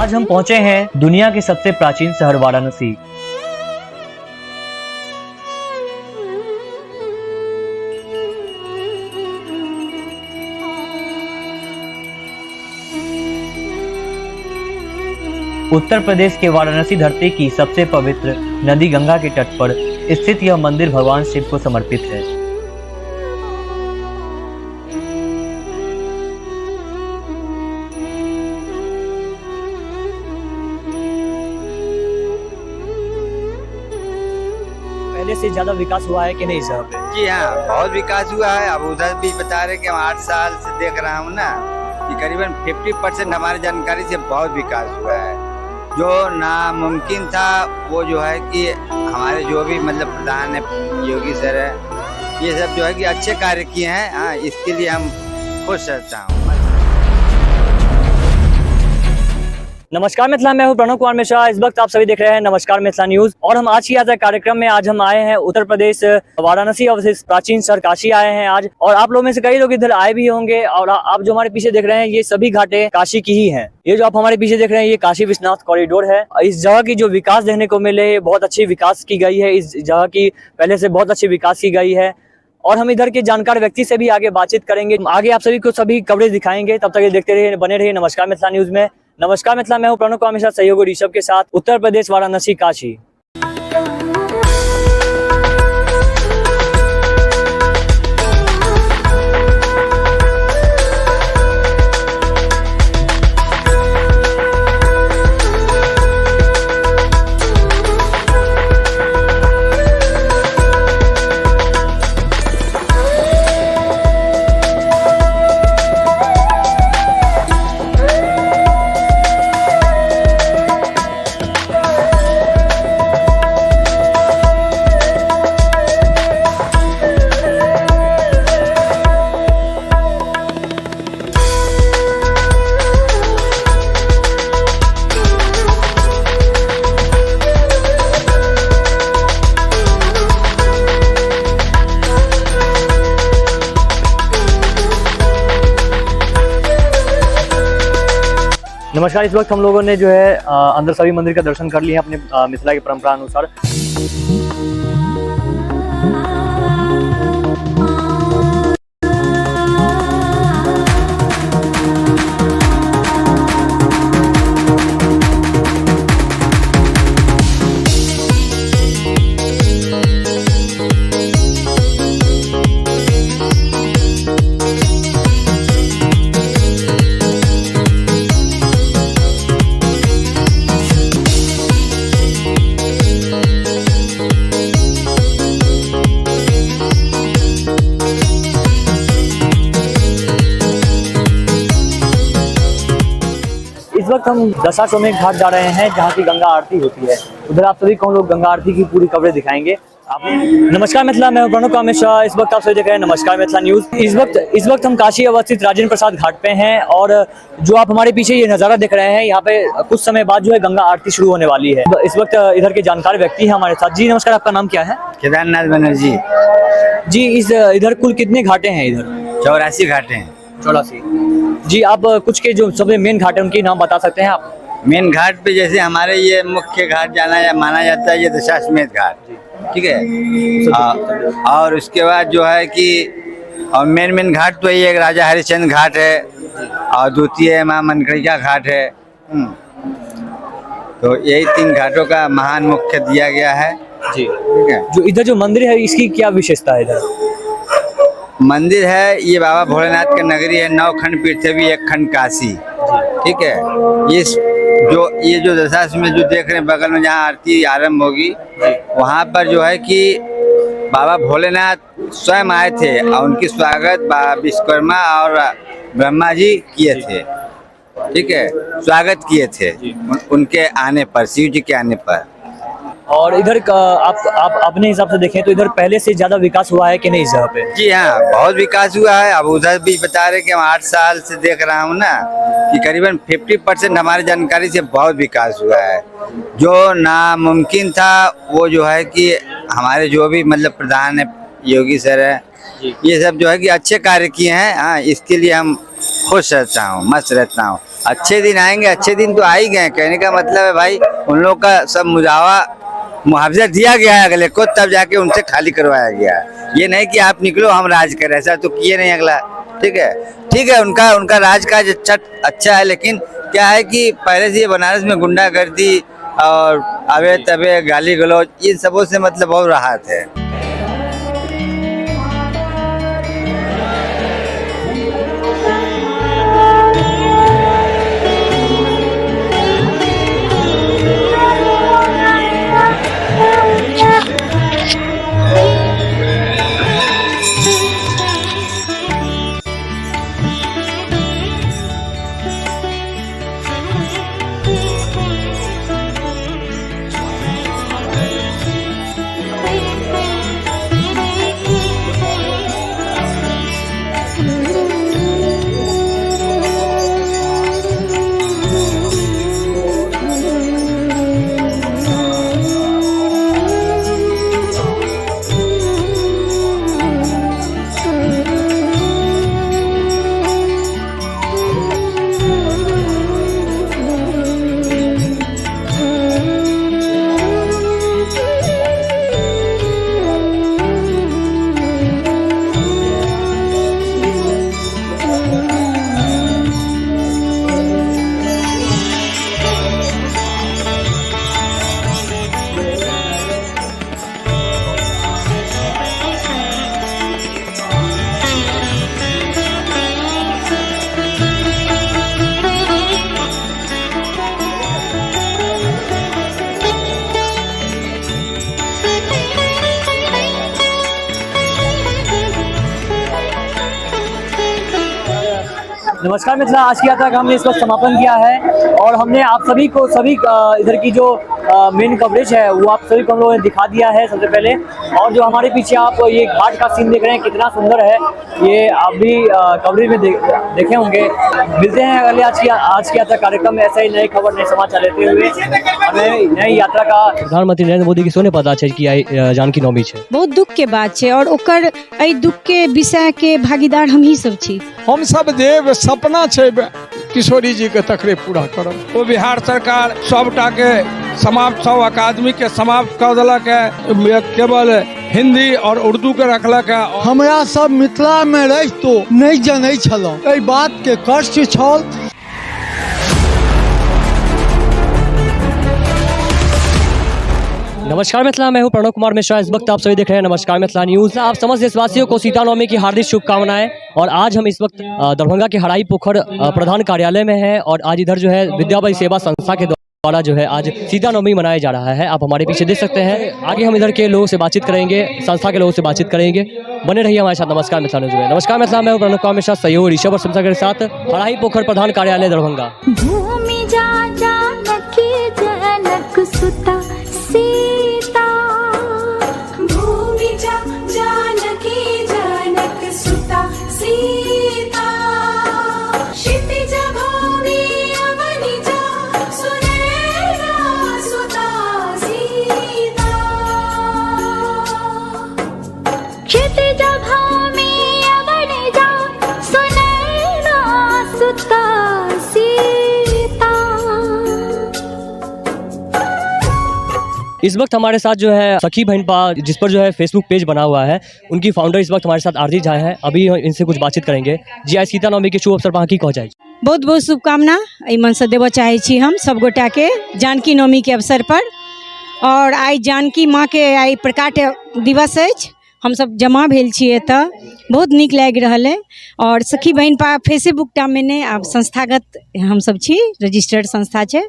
आज हम पहुंचे हैं दुनिया के सबसे प्राचीन शहर वाराणसी। उत्तर प्रदेश के वाराणसी धरती की सबसे पवित्र नदी गंगा के तट पर स्थित यह मंदिर भगवान शिव को समर्पित है। पहले से ज्यादा विकास हुआ है कि नहीं शहर पे? जी हाँ, बहुत विकास हुआ है। अब उधर भी बता रहे कि हम 8 साल से देख रहा हूँ ना कि करीबन 50% हमारी जानकारी से बहुत विकास हुआ है। जो नामुमकिन था वो जो है कि हमारे जो भी मतलब प्रधान है, योगी सर है, ये सब जो है कि अच्छे कार्य किए हैं। हाँ, इसके लिए हम खुश रहता हूँ। नमस्कार मिथिला, मैं हूं प्रणव कुमार मिश्रा। इस वक्त आप सभी देख रहे हैं नमस्कार मिथिला न्यूज। और हम आज की आज कार्यक्रम में आज हम आए हैं उत्तर प्रदेश वाराणसी और प्राचीन शहर काशी आए हैं आज। और आप लोगों में से कई लोग इधर आए भी होंगे। और आप जो हमारे पीछे देख रहे हैं ये सभी घाटें काशी की ही हैं। ये जो आप हमारे पीछे देख रहे हैं ये काशी विश्वनाथ कॉरिडोर है। इस जगह की जो विकास देखने को मिले, बहुत अच्छी विकास की गई है। इस जगह की पहले से बहुत अच्छी विकास की गई है। और हम इधर के जानकार व्यक्ति से भी आगे बातचीत करेंगे। आगे आप सभी को सभी कवरेज दिखाएंगे। तब तक ये देखते रहिए, बने रहिए नमस्कार मिथिला न्यूज में। नमस्कार मिथिला, मैं हूं प्रणव कुमार मिश्रा, सहयोगी ऋषभ के साथ, उत्तर प्रदेश वाराणसी काशी। नमस्कार, इस वक्त हम लोगों ने जो है अंदर सभी मंदिर का दर्शन कर लिए हैं अपने मिथिला की परंपरा अनुसार। इस वक्त हम दशाश्वमेध घाट जा रहे हैं जहाँ की गंगा आरती होती है। उधर आप सभी को हम लोग गंगा आरती की पूरी कवरेज दिखाएंगे। आप नमस्कार मिथिला, मैं प्रणव कुमार मिश्रा। इस वक्त आप सभी देख रहे हैं नमस्कार मिथिला न्यूज। इस वक्त हम काशी अवस्थित राजेंद्र प्रसाद घाट पे हैं। और जो आप हमारे पीछे ये नज़ारा देख रहे हैं, यहाँ पे कुछ समय बाद जो है गंगा आरती शुरू होने वाली है। इस वक्त इधर के जानकार व्यक्ति हैं हमारे साथ। जी नमस्कार, आपका नाम क्या है? केदारनाथ बनर्जी जी। इधर कुल कितने घाटे हैं? इधर 84 घाट हैं। 84 जी। आप कुछ के जो सबसे मेन घाट है उनके नाम बता सकते हैं आप? मेन घाट पे जैसे हमारे ये मुख्य घाट माना जाता है, ये दशाश्वमेध घाट, ठीक है। और उसके बाद जो है कि और मेन घाट तो ये एक राजा हरिश्चंद्र घाट है और द्वितीय माँ मनकरिका घाट है। तो यही 3 घाटों का महान मुख्य दिया गया है जी। ठीक है। जो इधर जो मंदिर है इसकी क्या विशेषता है? इधर मंदिर है ये बाबा भोलेनाथ का नगरी है। 9 खंड पृथ्वी, 1 खंड काशी, ठीक है। ये जो दशाश्वमेध जो देख रहे हैं बगल में जहाँ आरती आरंभ होगी, वहाँ पर जो है कि बाबा भोलेनाथ स्वयं आए थे और उनकी स्वागत विश्वकर्मा और ब्रह्मा जी किए थे, ठीक है। स्वागत किए थे उनके आने पर, शिव जी के आने पर। और इधर का आप अपने हिसाब से देखें तो इधर पहले से ज्यादा विकास हुआ है कि नहीं इस जगह पे? जी हाँ, बहुत विकास हुआ है। अब उधर भी बता रहे कि हम 8 साल से देख रहा हूँ ना कि करीबन 50% हमारी जानकारी से बहुत विकास हुआ है। जो नामुमकिन था वो जो है कि हमारे जो भी मतलब प्रधान है, योगी सर है, ये सब जो है कि अच्छे कार्य किए हैं। हाँ, इसके लिए हम खुश रहता हूँ, मस्त रहता हूँ। अच्छे दिन आएंगे, अच्छे दिन तो आ ही गए। कहने का मतलब है भाई उन लोग का सब मुआवजा दिया गया है अगले को, तब जाके उनसे खाली करवाया गया है। ये नहीं कि आप निकलो हम राज करें, ऐसा तो किए नहीं अगला। ठीक है, उनका राज काज अच्छा है, लेकिन क्या है कि पहले से ये बनारस में गुंडागर्दी और अबे तबे गाली गलौज इन सबों से मतलब बहुत राहत है। नमस्कार मित्रा, आज की यात्रा का हमने इस वक्त समापन किया है और हमने आप सभी इधर की जो मेन कवरेज है वो आप सभी को हम लोगों ने दिखा दिया है सबसे पहले। और जो हमारे पीछे आप ये घाट का सीन देख रहे हैं कितना सुंदर है, ये आप भी कवरेज में देखे होंगे। मिलते हैं अगले आज की यात्रा कार्यक्रम में ऐसे ही नई खबर नए समाचार लेते हुए। हमें नई यात्रा का प्रधानमंत्री नरेंद्र मोदी के सोने पता है कि जानकी नवमी है, बहुत दुख के बात है और ओकर दुख के विषय के भागीदार हम ही सब छी। हम सब देव सपना है किशोरी जी के तकरे पूरा करब। तो बिहार सरकार सबटा के समाप्त 100 अकादमी के समाप्त कर दिलक है, केवल हिंदी और उर्दू के रखलक है। हमरा सब मिथिला में रह तो नहीं जनै छलौ, एहि बात के कष्ट छल। नमस्कार मिथिला, मैं हूं प्रणव कुमार मिश्रा। इस वक्त आप सभी देख रहे हैं नमस्कार मिथिला न्यूज। आप समस्त देशवासियों को सीता नवमी की हार्दिक शुभकामनाएं। और आज हम इस वक्त दरभंगा के हराई पोखर प्रधान कार्यालय में हैं और आज इधर जो है विद्याबाई सेवा संस्था के द्वारा जो है आज सीता नवमी मनाया जा रहा है। आप हमारे पीछे देख सकते हैं। आगे हम इधर के लोगों से बातचीत करेंगे, संस्था के लोगों से बातचीत करेंगे। बने रहिए हमारे साथ नमस्कार मिथिला न्यूज में। नमस्कार मिथिला, मैं हूं प्रणव कुमार मिश्रा, सहयोग ऋषभ और के साथ हराई पोखर प्रधान कार्यालय दरभंगा। भूमि जा जानकी जनक सुता सीता, भूमि जा जानकी जनक सुता सीता, क्षितिज भूमि अवनि जा सुनैना सुता सीता, क्षितिज भूमि अवनि जा सुनैना सुता सीता। इस वक्त हमारे साथ जो है सखी बहन पा, जिस पर जो है फेसबुक पेज बना हुआ है, उनकी फाउंडर इस वक्त हमारे साथ आरती झा है। अभी इनसे कुछ बातचीत करेंगे। जी आज सीता नवमी के शुभ अवसर पर की कह जाए बहुत बहुत शुभकामना एहि मन से देव चाहे छी हम सब गोटा के जानकी नवमी के अवसर पर। और आई जानकी माँ के आई प्रकाट दिवस अछि, हम सब जमा भेल छी एतऽ, बहुत नीक लागि रहल है। और सखी बहन पा फेसबुक टा में ने आब संस्थागत हम सब छी, रजिस्टर्ड संस्था छै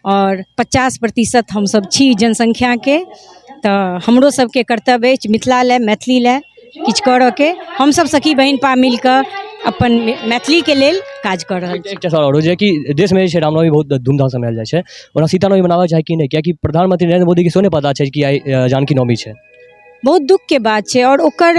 और 50% हम सब छी जनसंख्या के। तो हमरो सबके कर्तव्य अछि मिथिला लए, मैथिली लए किछु करऽ के। हम सब सखी बहन पा मिलकर अपन मैथिली के लेल काज कर रहल छी। एकटा सवाल हो जे कि देश में रामनवमी बहुत धूमधाम से मनायल जाइ छै, ओना सीता नवमी मनावल जाए कि नहीं, कियाकि प्रधानमंत्री नरेंद्र मोदी के सोने पता है कि आई जानकी नवमी है। बहुत दुख के बात है और ओकर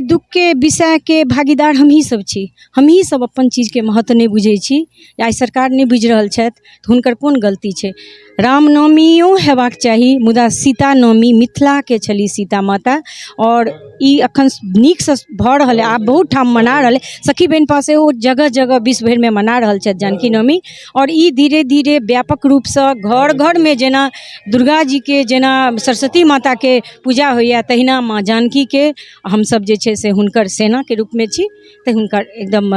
दुख के विषय के भागीदार हम ही सब छी। हम ही सब अपन चीज के महत्व नहीं बुझे छी, आई सरकार नहीं बुझि रहल छथि तो हुनकर कोन गलती है। रामनवमियो हेबाक चाही, मुदा सीता नवमी मिथिला के छली सीता माता। और ई अखन नीक से भऽ रहल है, आब बहुत ठाम मना रहल है। सखी बहन पास ओ जगह जगह विश्व भरि में मना रहल छथि जानकी नवमी, और ई धीरे धीरे व्यापक रूप से घर घर में जेना दुर्गा जी के, जेना सरस्वती माता के पूजा होइया, तहिना माँ जानकी के हमसब जे छै से हुनकर सेना के रूप में छी, तो हुनकर एकदम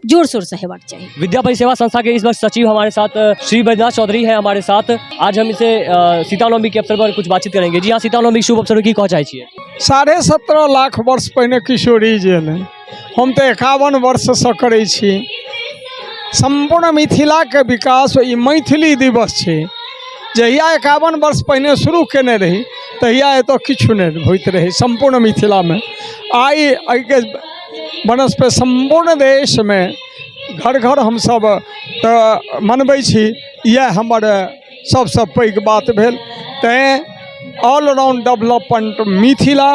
जोर शोर से हेबाक चाहिए। विद्या परिसेवा संस्था के इस वक्त सचिव हमारे साथ श्री बैद्यनाथ चौधरी है हमारे साथ। आज हम इसे सीतानवमी के अवसर पर कुछ बातचीत करेंगे। जी हाँ, सीतानवमी शुभ अवसर की कह चाहे छियै? 17.5 लाख वर्ष पहिने किशोरी जी एलै, हम तो 51 वर्ष से करै छी। संपूर्ण मिथिला के विकास ई मैथिली दिवस छै। जहिया 51 वर्ष पहिने शुरू केने रही तहिया एतऽ किछु नहीं होइत रही संपूर्ण मिथिला में। आई एहिके बनस्पति संपूर्ण देश में घर घर हमसब तऽ मनबै छी, यह हमर सबसे पैघ बात भेल। तैं all round development Mithila,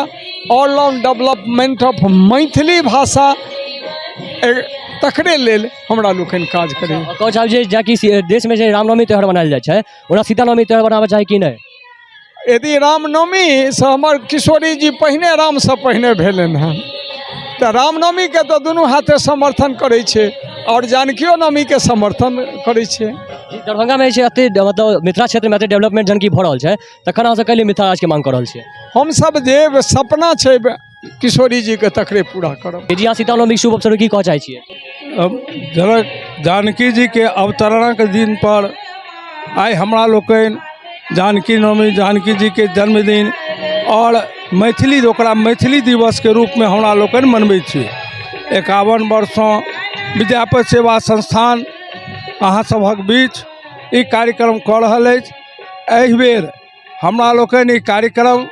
all round development of Maithili भाषा, तकरे लेल हमरा लोकन काज करी। कह चाहब जे जाकि देश में जे रामनवमी त्यौहार मनायल जाइ छै, ओना सीतानवमी त्यौहार मनाबऽ चाही कि नहीं? यदि रामनवमी से हमर किशोरी जी पहिने राम से पहिने भेलन हँ, तो रामनवमी के तो दुनू हाथे समर्थन करे छे और जानकियो नवमी के समर्थन करे छे। दरभंगा में एते मतलब मिथिला क्षेत्र में एते डेवलपमेंट जन की भऽ रहल छै, तखन अहाँ सब कैले मिथिला राज के मांग कऽ रहल छियै? हम सब जे सपना छै किशोरी जी के तकरे पूरा करब। जी हाँ, सीतानवमी शुभ अवसर की कह चाहे छियै? अब जानकी जी के अवतरण के दिन पर आइ हमरा लोकन जानकी नवमी, जानकी जी के जन्मदिन और मैथिली, ओकरा मैथिली दिवस के रूप में हमरा लोकन मनबै छी। 51 वर्षों विद्यापति सेवा संस्थान अहाँ सभक बीच ई कार्यक्रम कऽ रहल अछि। एहि बेर हमरा लोकन ई कार्यक्रम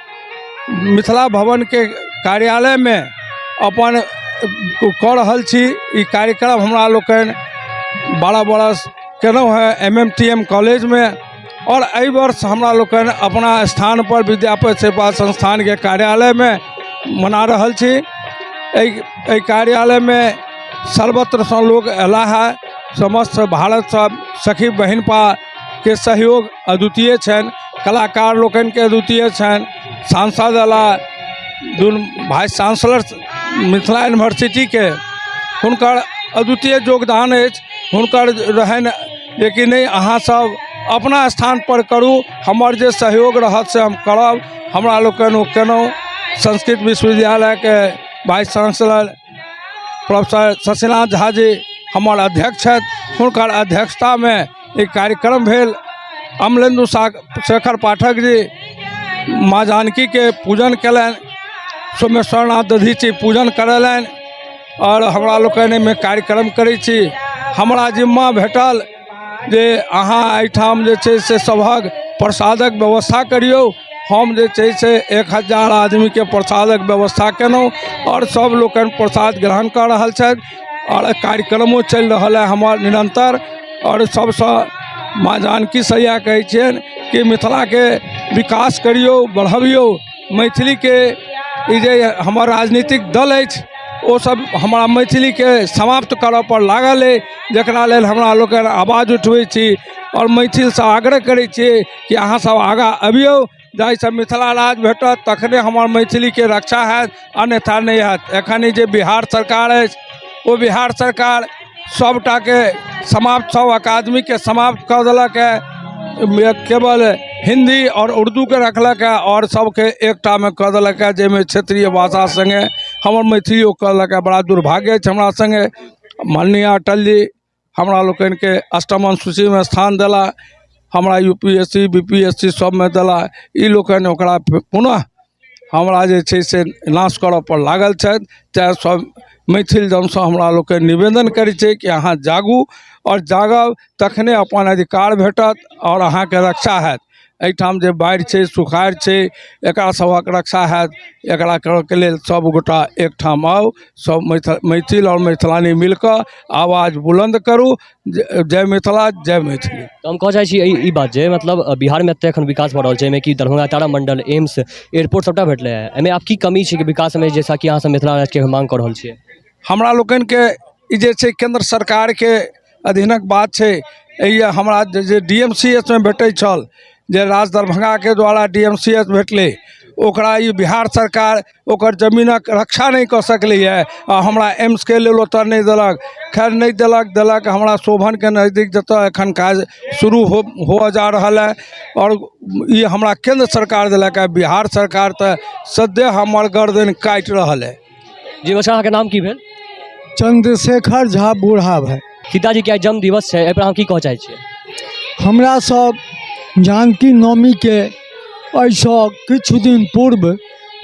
मिथिला भवन के कार्यालय में अपन कऽ रहल छी। ई कार्यक्रम हमरा लोकन 12 बरस केलहुँ हैं MMTM कॉलेज में, और एहि वर्ष हमरा लोकन अपना स्थान पर विद्यापति सेवा संस्थान के कार्यालय में मना रहल छी। एहि कार्यालय में सर्वत्र से लोग अयला है। समस्त भारत सब सखी बहन पा के सहयोग अद्वितीय छनि, कलाकार लोकन के अद्वितीय छनि, सांसद अला, वाइस चांसलर मिथिला यूनिवर्सिटी के हुनकर अद्वितीय योगदान अछि। हुनकर रहन लेकिन नहीं, अहाँ सब अपना स्थान पर करू, हमर जे सहयोग रहत से हम करब। हमरा लोकन ओ केलहुँ। संस्कृत विश्वविद्यालय के vice chancellor professor Shashinath Jha ji हमर अध्यक्ष छथि, हुनकर अध्यक्षता में एक कार्यक्रम भेल। अमलेन्दु शेखर पाठक जी माँ जानकी के पूजन कयलनि, सोमेश्वरनाथ दधीची पूजन करेलनि, और हमरा लोकनि में कार्यक्रम करै छी। हमरा जिम्मा भेटल जे अहाँ एहिठाम जे छै से सभक प्रसादक व्यवस्था करियौ। हम जे छै से 1000 आदमी के प्रसादक व्यवस्था केलहुँ, और सब लोकन प्रसाद ग्रहण कर रहल छथि, और कार्यक्रमों चलि रहल है हमर निरंतर। और सबसे माँ जानकी से इएह कहै छियनि कि मिथिला के विकास करियौ, बढ़बियौ। मैथिली के ई जे हमर राजनीतिक दल अछि, ओ सब हमरा मैथिली के समाप्त करऽ पर लागल है, जकरा लेल हमरा लोकन आवाज उठबै छी और मैथिल से आग्रह करै छियै कि अहाँ सब आगाँ अबियौ, जाहिसँ मिथिला राज भेटत, तखने हमर मैथिली के रक्षा हैत, अन्यथा नहीं हैत। एखन जे बिहार सरकार अछि, ओ बिहार सरकार सबटा के समाप्त, सब अकादमी के समाप्त कऽ देलक है, केवल हिंदी और उर्दू के रखलक है, और सबके एकटा में कऽ देलक है, जाहिमे क्षेत्रीय भाषा संगे हमर मैथिलियो कहलक है। बड़ा दुर्भाग्य अछि हमरा संगे। माननीय अटल जी हमरा लोकन के अष्टम अनुसूची में स्थान देला, हमरा UPSC BPSC सब में देला। ई लोकन ओकरा पुनः हमरा जे छै से नाश करऽ पर लागल छथि। तेँ सब मैथिल जनसँ हमरा लोकन निवेदन करै छै कि अहाँ जागू, और जागब तखने अपन अधिकार भेटत और अहाँके रक्षा हैत। एहिठाम जे बाढ़ि छै, सुखाड़ छै, एकरा सबक रक्षा हैत। एकरा करऽके लेल सब गोटा एकठाम आउ, सब मैथिल और मैथिलानी मिलकर आवाज बुलंद करू। जय मिथिला, जय मैथिली। तो हम कह चाहे छी ई बात जे मतलब बिहार में एते एखन विकास भऽ रहल छै, एहिमे कि दरभंगा तारामंडल, एम्स, एयरपोर्ट सबटा भेटलै है, एहिमे आब की कमी छै कि विकास में, जैसा कि अहाँ सब मिथिला राज के मांग कऽ रहल छियै? हमरा लोकन के ई जे छै केंद्र सरकार के अधीनक बात छै। हमरा जे DMCH में भेटै छल, जे राज दरभंगा के द्वारा DMCH भेटलै, ओकरा ई बिहार सरकार ओकर जमीनक रक्षा नहीं कर सकलै है आ हमरा एम्स के लेल ओतऽ नहीं देलक। खैर नहीं देलक हमरा शोभन के नज़दीक जतऽ एखन काज शुरू हो जा रहल है और ये हमरा केंद्र सरकार देलक है। बिहार सरकार तो सद्य हमर गर्दन काटि रहल है। जी बच्चा अहाँके नाम की भेल? चंद्रशेखर झा बूढ़ा भाई। सीताजी के आइ जन्म दिवस छै, एहि पर अहाँ की कहऽ चाहै छियै? हमरा सब जानकी नवमी के ऐसा किछु दिन पूर्व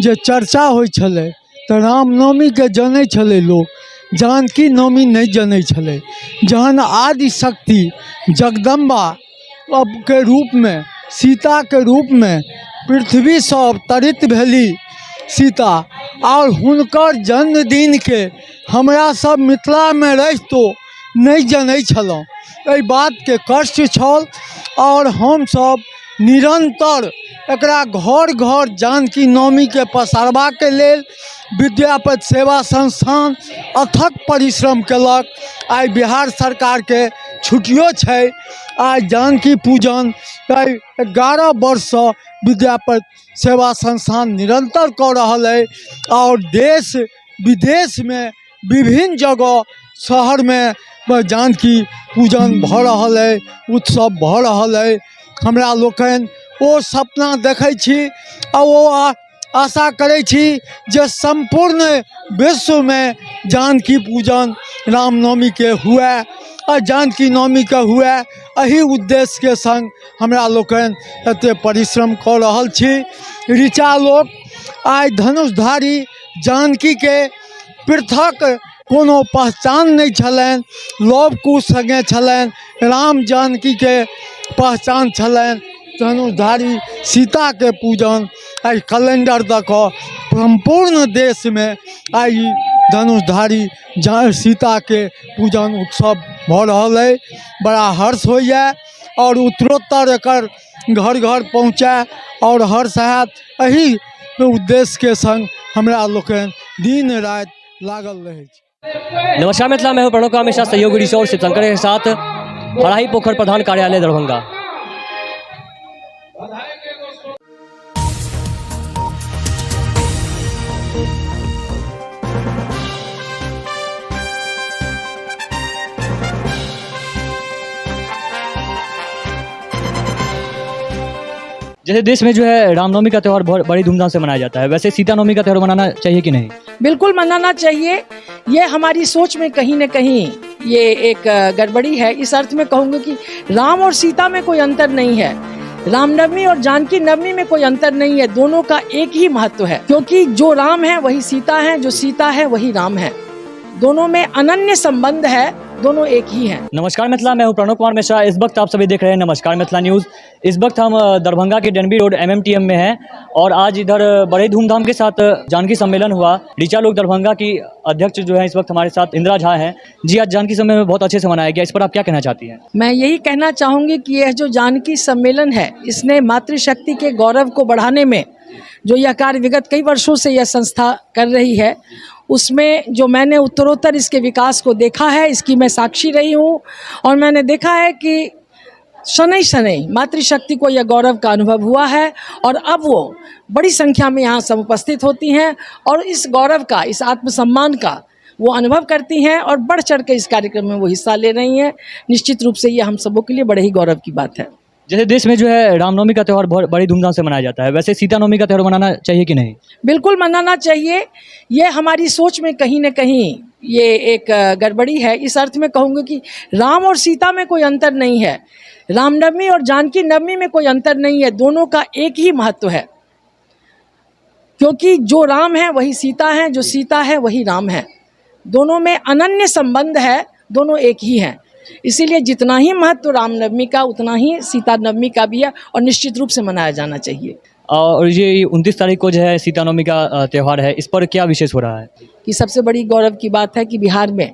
जे चर्चा होइ छलै तऽ रामनवमी के जनै छलै लोग, जानकी नवमी नहीं जनै छलै। जहन आदि शक्ति जगदम्बा अब के रूप में, सीता के रूप में पृथ्वी से अवतरित भेली सीता, और हुनकर जन्मदिन के हमरा सब मिथिला में रहितो नहीं जनै छलहुँ। एहि बात के कष्ट छल और हम सब निरंतर एकरा घर घर जानकी नवमी के पसारबा के लेल विद्यापति सेवा संस्थान अथक परिश्रम केलक। आइ बिहार सरकार के छुट्टियो छै। आइ जानकी पूजन 11 वर्ष से विद्यापति सेवा संस्थान निरंतर कऽ रहल है और देश विदेश में विभिन्न जगह शहर में जानकी पूजन भऽ रहल है, उत्सव भऽ रहल है। हमरा लोकनि ओ सपना देखै छी आ ओ आशा करै छी जे संपूर्ण विश्व में जानकी पूजन रामनवमी के हुए और जानकी नवमी के हुए। एही उद्देश्य के संग हमरा लोकनि एते परिश्रम कऽ रहल छी। ऋचा लोक आइ धनुषधारी जानकी के पृथक कोनो पहचान नहीं छलनि, लव कुश संगे छलनि, राम जानकी के पहचान छलनि। धनुषधारी सीता के पूजन आई कैलेंडर दऽ कऽ संपूर्ण देश में आई धनुषधारी सीता के पूजन उत्सव भऽ रहल है। बड़ा हर्ष होइए और उत्तरोत्तर एकर घर घर पहुँचे और हर्ष हैत। एही उद्देश्य के संग हमरा लोकनि दिन राति लागल रहै छी। नमस्कार मिथिला, मैं हूं प्रणव कुमार मिश्रा, सहयोगी रिसोर्ट शिवशंकर के साथ हराही पोखर प्रधान कार्यालय दरभंगा। जैसे देश में जो है रामनवमी का त्यौहार बहुत बड़ी धूमधाम से मनाया जाता है, वैसे सीता नवमी का त्यौहार मनाना चाहिए कि नहीं? बिल्कुल मनाना चाहिए। ये हमारी सोच में कहीं न कहीं ये एक गड़बड़ी है। इस अर्थ में कहूँगी कि राम और सीता में कोई अंतर नहीं है, रामनवमी और जानकी नवमी में कोई अंतर नहीं है, दोनों का एक ही महत्व है। क्योंकि जो राम है वही सीता है, जो सीता है वही राम है, दोनों में अनन्य संबंध है, दोनों एक ही हैं। नमस्कार मिथिला, मैं हूं प्रणव कुमार मिश्रा। इस वक्त आप सभी देख रहे हैं नमस्कार मिथिला न्यूज़। इस वक्त हम दरभंगा के डनबी रोड MMTM में हैं और आज इधर बड़े धूमधाम के साथ जानकी सम्मेलन हुआ। ऋचा लोक दरभंगा की अध्यक्ष जो है इस वक्त हमारे साथ इंदिरा झा हैं। जी, आज जानकी सम्मेलन बहुत अच्छे से मनाया गया, इस पर आप क्या कहना चाहती हैं? मैं यही कहना चाहूँगी कि यह जो जानकी सम्मेलन है, इसने मातृशक्ति के गौरव को बढ़ाने में जो यह कार्य विगत कई वर्षों से यह संस्था कर रही है, उसमें जो मैंने उत्तरोत्तर इसके विकास को देखा है, इसकी मैं साक्षी रही हूँ। और मैंने देखा है कि शनै शनै मातृशक्ति को यह गौरव का अनुभव हुआ है और अब वो बड़ी संख्या में यहाँ सब उपस्थित होती हैं और इस गौरव का, इस आत्मसम्मान का वो अनुभव करती हैं और बढ़ चढ़ के इस कार्यक्रम में वो हिस्सा ले रही हैं। निश्चित रूप से ये हम सबों के लिए बड़े ही गौरव की बात है। जैसे देश में जो है रामनवमी का त्यौहार बहुत बड़ी धूमधाम से मनाया जाता है, वैसे सीता नवमी का त्यौहार मनाना चाहिए कि नहीं? बिल्कुल मनाना चाहिए। ये हमारी सोच में कहीं न कहीं ये एक गड़बड़ी है। इस अर्थ में कहूँगी कि राम और सीता में कोई अंतर नहीं है, रामनवमी और जानकी नवमी में कोई अंतर नहीं है, दोनों का एक ही महत्व है। क्योंकि जो राम है वही सीता है, जो सीता है वही राम है, दोनों में अनन्य संबंध है, दोनों एक ही हैं। इसीलिए जितना ही महत्व रामनवमी का उतना ही सीता नवमी का भी है और निश्चित रूप से मनाया जाना चाहिए। और ये 29 तारीख को जो है सीता नवमी का त्यौहार है, इस पर क्या विशेष हो रहा है? कि सबसे बड़ी गौरव की बात है कि बिहार में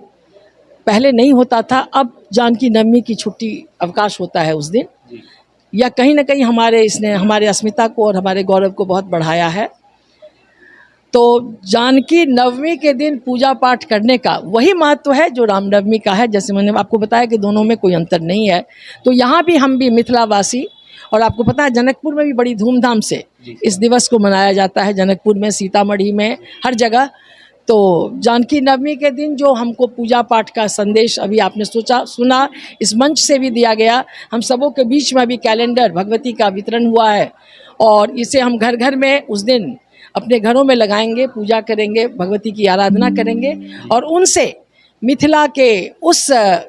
पहले नहीं होता था, अब जानकी नवमी की छुट्टी अवकाश होता है उस दिन। या कहीं ना कहीं इसने हमारे अस्मिता को और हमारे गौरव को बहुत बढ़ाया है। तो जानकी नवमी के दिन पूजा पाठ करने का वही महत्व है जो रामनवमी का है। जैसे मैंने आपको बताया कि दोनों में कोई अंतर नहीं है। तो यहाँ भी हम भी मिथिलावासी और आपको पता है जनकपुर में भी बड़ी धूमधाम से इस दिवस को मनाया जाता है, जनकपुर में, सीतामढ़ी में, हर जगह। तो जानकी नवमी के दिन जो हमको पूजा पाठ का संदेश अभी आपने सुना, इस मंच से भी दिया गया, हम सबों के बीच में अभी कैलेंडर भगवती का वितरण हुआ है और इसे हम घर घर में उस दिन अपने घरों में लगाएंगे, पूजा करेंगे, भगवती की आराधना करेंगे और उनसे मिथिला के उस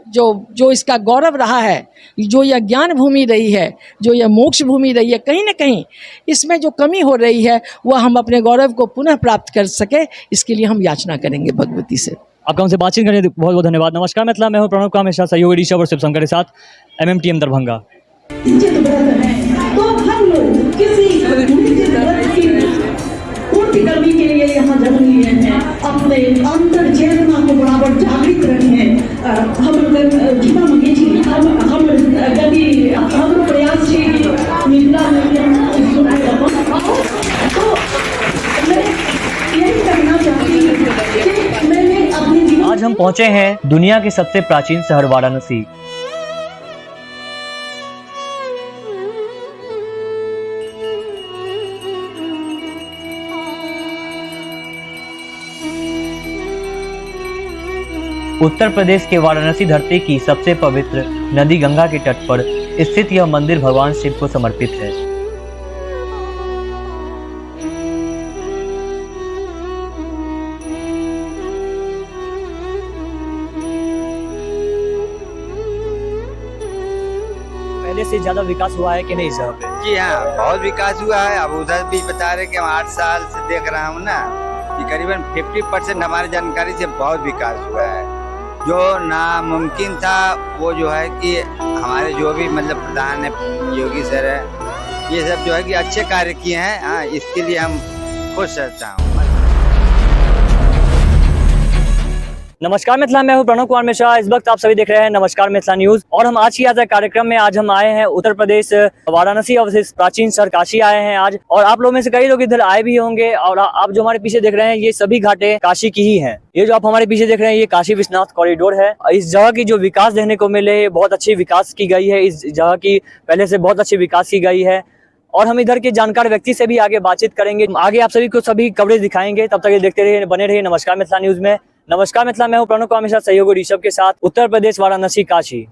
जो इसका गौरव रहा है, जो यह ज्ञान भूमि रही है, जो यह मोक्ष भूमि रही है, कहीं ना कहीं इसमें जो कमी हो रही है वह हम अपने गौरव को पुनः प्राप्त कर सके, इसके लिए हम याचना करेंगे भगवती से। आपका हमसे बातचीत करने के लिए बहुत बहुत धन्यवाद। नमस्कार मिथिला, मैं हूं प्रणव का हमेशा सहयोगी ऋषभ और शिवशंकर के साथ MMTM दरभंगा। करने के लिए यहाँ जन्म लिए हैं, अपने अंतर चेतना को बराबर जागृत रखें। हम गीता मंगेशी हम गति हम प्रयास से मिथिला में तो मैं यही कहना चाहती हूँ कि मैंने अपने आज हम पहुंचे हैं दुनिया के सबसे प्राचीन शहर वाराणसी। उत्तर प्रदेश के वाराणसी धरती की सबसे पवित्र नदी गंगा के तट पर स्थित यह मंदिर भगवान शिव को समर्पित है। पहले से ज्यादा विकास हुआ है कि नहीं इस जगह पे? जी हाँ, बहुत विकास हुआ है। अब उधर भी बता रहे कि हम 8 साल से देख रहा हूँ ना कि करीबन 50% हमारी जानकारी से बहुत विकास हुआ है। जो नामुमकिन था वो जो है कि हमारे जो भी मतलब प्रधान है, योगी सर है, ये सब जो है कि अच्छे कार्य किए हैं। हाँ, इसके लिए हम खुश रहता हूँ। नमस्कार मिथिला, मैं हूं प्रणव कुमार मिश्रा। इस वक्त आप सभी देख रहे हैं नमस्कार मिथिला न्यूज और हम आज की आज कार्यक्रम में आज हम आए हैं उत्तर प्रदेश वाराणसी अवशेष प्राचीन शहर काशी आए हैं आज। और आप लोगों में से कई लोग इधर आए भी होंगे और आप जो हमारे पीछे देख रहे हैं ये सभी घाटें काशी की ही हैं। ये जो आप हमारे पीछे देख रहे हैं ये काशी विश्वनाथ कॉरिडोर है। इस जगह की जो विकास देखने को मिले, बहुत अच्छी विकास की गई है। इस जगह की पहले से बहुत अच्छी विकास की गई है और हम इधर के जानकार व्यक्ति से भी आगे बातचीत करेंगे। आगे आप सभी को सभी कवरेज दिखाएंगे, तब तक ये देखते रहिए, बने रहिए नमस्कार मिथिला न्यूज में। नमस्कार मिथिला, मैं हूं प्रणव का हमेशा सहयोगी ऋषभ के साथ उत्तर प्रदेश वाराणसी काशी।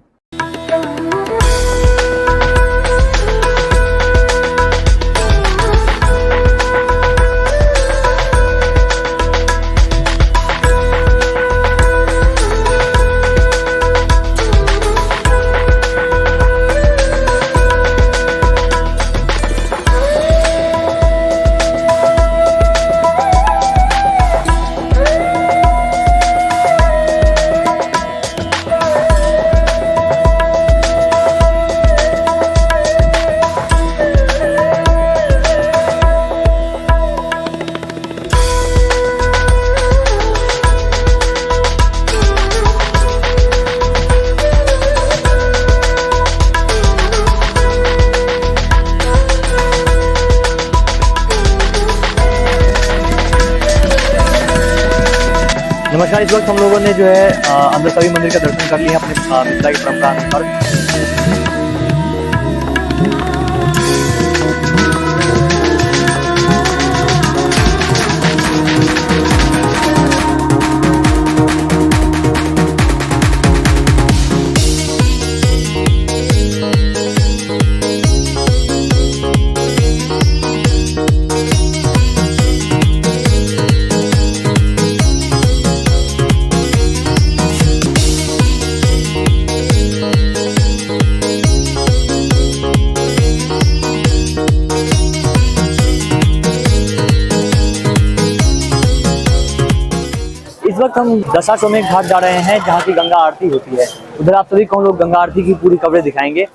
नमस्कार, इस वक्त हम लोगों ने जो है अंदर सभी मंदिर का दर्शन कर लिया अपने मिथिला की परंपरा अनुसार। इस वक्त हम दशाश्वमेध घाट जा रहे हैं जहाँ की गंगा आरती होती है। उधर आप सभी को हम लोग गंगा आरती की पूरी कवरेज दिखाएंगे।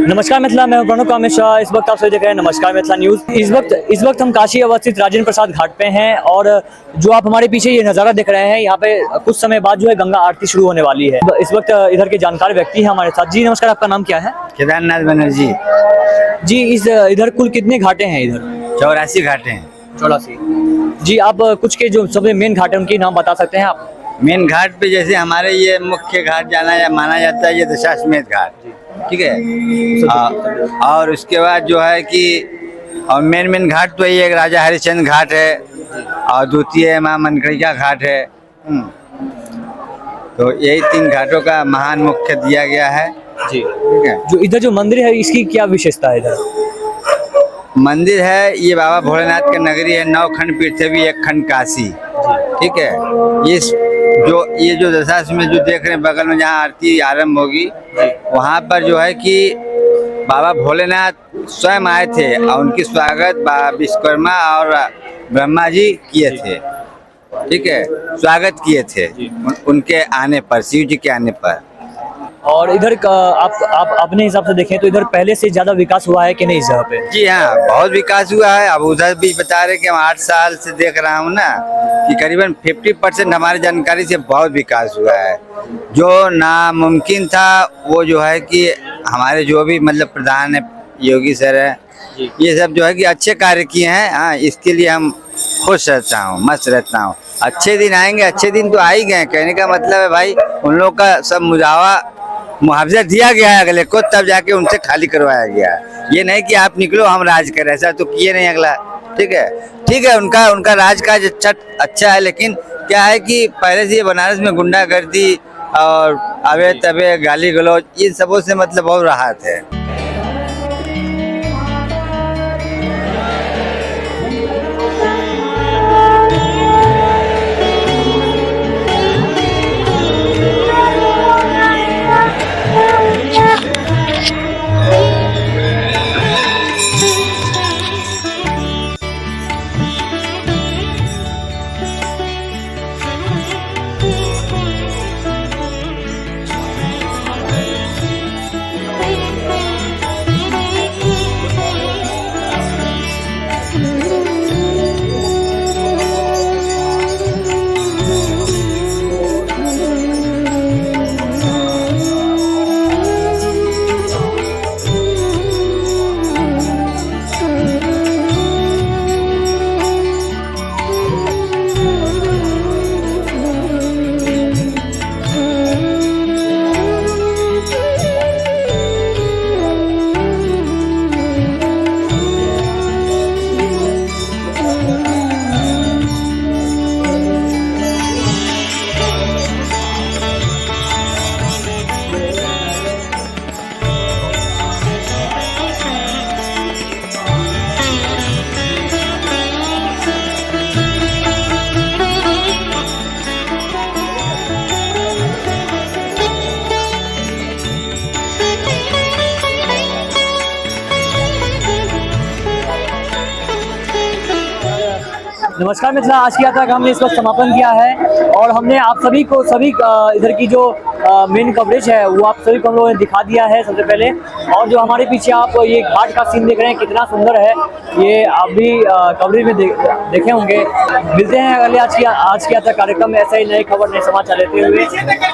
नमस्कार मिथिला, मैं प्रणव का हमेशा। इस वक्त आप सभी देख रहे हैं नमस्कार मिथिला न्यूज। इस वक्त हम काशी अवस्थित राजेंद्र प्रसाद घाट पे हैं और जो आप हमारे पीछे ये नज़ारा देख रहे हैं, यहाँ पे कुछ समय बाद जो है गंगा आरती शुरू होने वाली है। इस वक्त इधर के जानकार व्यक्ति हैं हमारे साथ। जी नमस्कार, आपका नाम क्या है? केदारनाथ बनर्जी जी। इधर कुल कितने घाटे हैं? इधर 84 घाटे हैं। 84 जी। आप कुछ के जो सबसे मेन घाट है उनके नाम बता सकते हैं आप? मेन घाट पे जैसे हमारे ये मुख्य घाट जाना या माना जाता है ये दशाश्वमेध घाट। ठीक है। और उसके बाद जो है कि और मेन घाट तो ये एक राजा हरिश्चंद्र घाट है और द्वितीय माँ मनकड़िका घाट है। तो यही 3 घाटों का महान मुख्य दिया गया है जी। ठीक है। जो इधर जो मंदिर है इसकी क्या विशेषता है इधर? मंदिर है ये बाबा भोलेनाथ का नगरी है, 9 खंड पृथ्वी 1 खंड काशी, ठीक है। ये जो दशाश्वमेध में जो देख रहे हैं बगल में जहाँ आरती आरंभ होगी वहाँ पर जो है कि बाबा भोलेनाथ स्वयं आए थे और उनकी स्वागत विश्वकर्मा और ब्रह्मा जी किए थे, ठीक है, स्वागत किए थे उनके आने पर, शिव जी के आने पर। और इधर का आप अपने हिसाब से देखें तो इधर पहले से ज्यादा विकास हुआ है कि नहीं इस जगह पे? जी हाँ, बहुत विकास हुआ है। अब उधर भी बता रहे कि हम 8 साल से देख रहा हूँ ना कि करीबन 50% हमारी जानकारी से बहुत विकास हुआ है। जो नामुमकिन था वो जो है कि हमारे जो भी मतलब प्रधान है योगी सर है, ये सब जो है कि अच्छे कार्य किए हैं। हाँ, इसके लिए हम खुश रहता हूँ, मस्त रहता हूँ। अच्छे दिन आएंगे, अच्छे दिन तो आ ही गए। कहने का मतलब है भाई उन लोग का सब मुआवजा दिया गया है अगले को, तब जाके उनसे खाली करवाया गया। ये नहीं कि आप निकलो हम राज करें, ऐसा तो किए नहीं अगला। ठीक है, उनका राज काज अच्छा है, लेकिन क्या है कि पहले से ये बनारस में गुंडागर्दी और अबे तबे गाली गलौज इन सबों से मतलब बहुत राहत है। नमस्कार मित्रा, आज की यात्रा का हमने इस वक्त समापन किया है और हमने आप सभी इधर की जो मेन कवरेज है वो आप सभी को हम लोगों ने दिखा दिया है सबसे पहले। और जो हमारे पीछे आप ये घाट का सीन देख रहे हैं कितना सुंदर है, ये आप भी कवरेज में देखे होंगे। मिलते हैं अगले आज की यात्रा कार्यक्रम में ऐसा ही नई खबर नए समाचार लेते हुए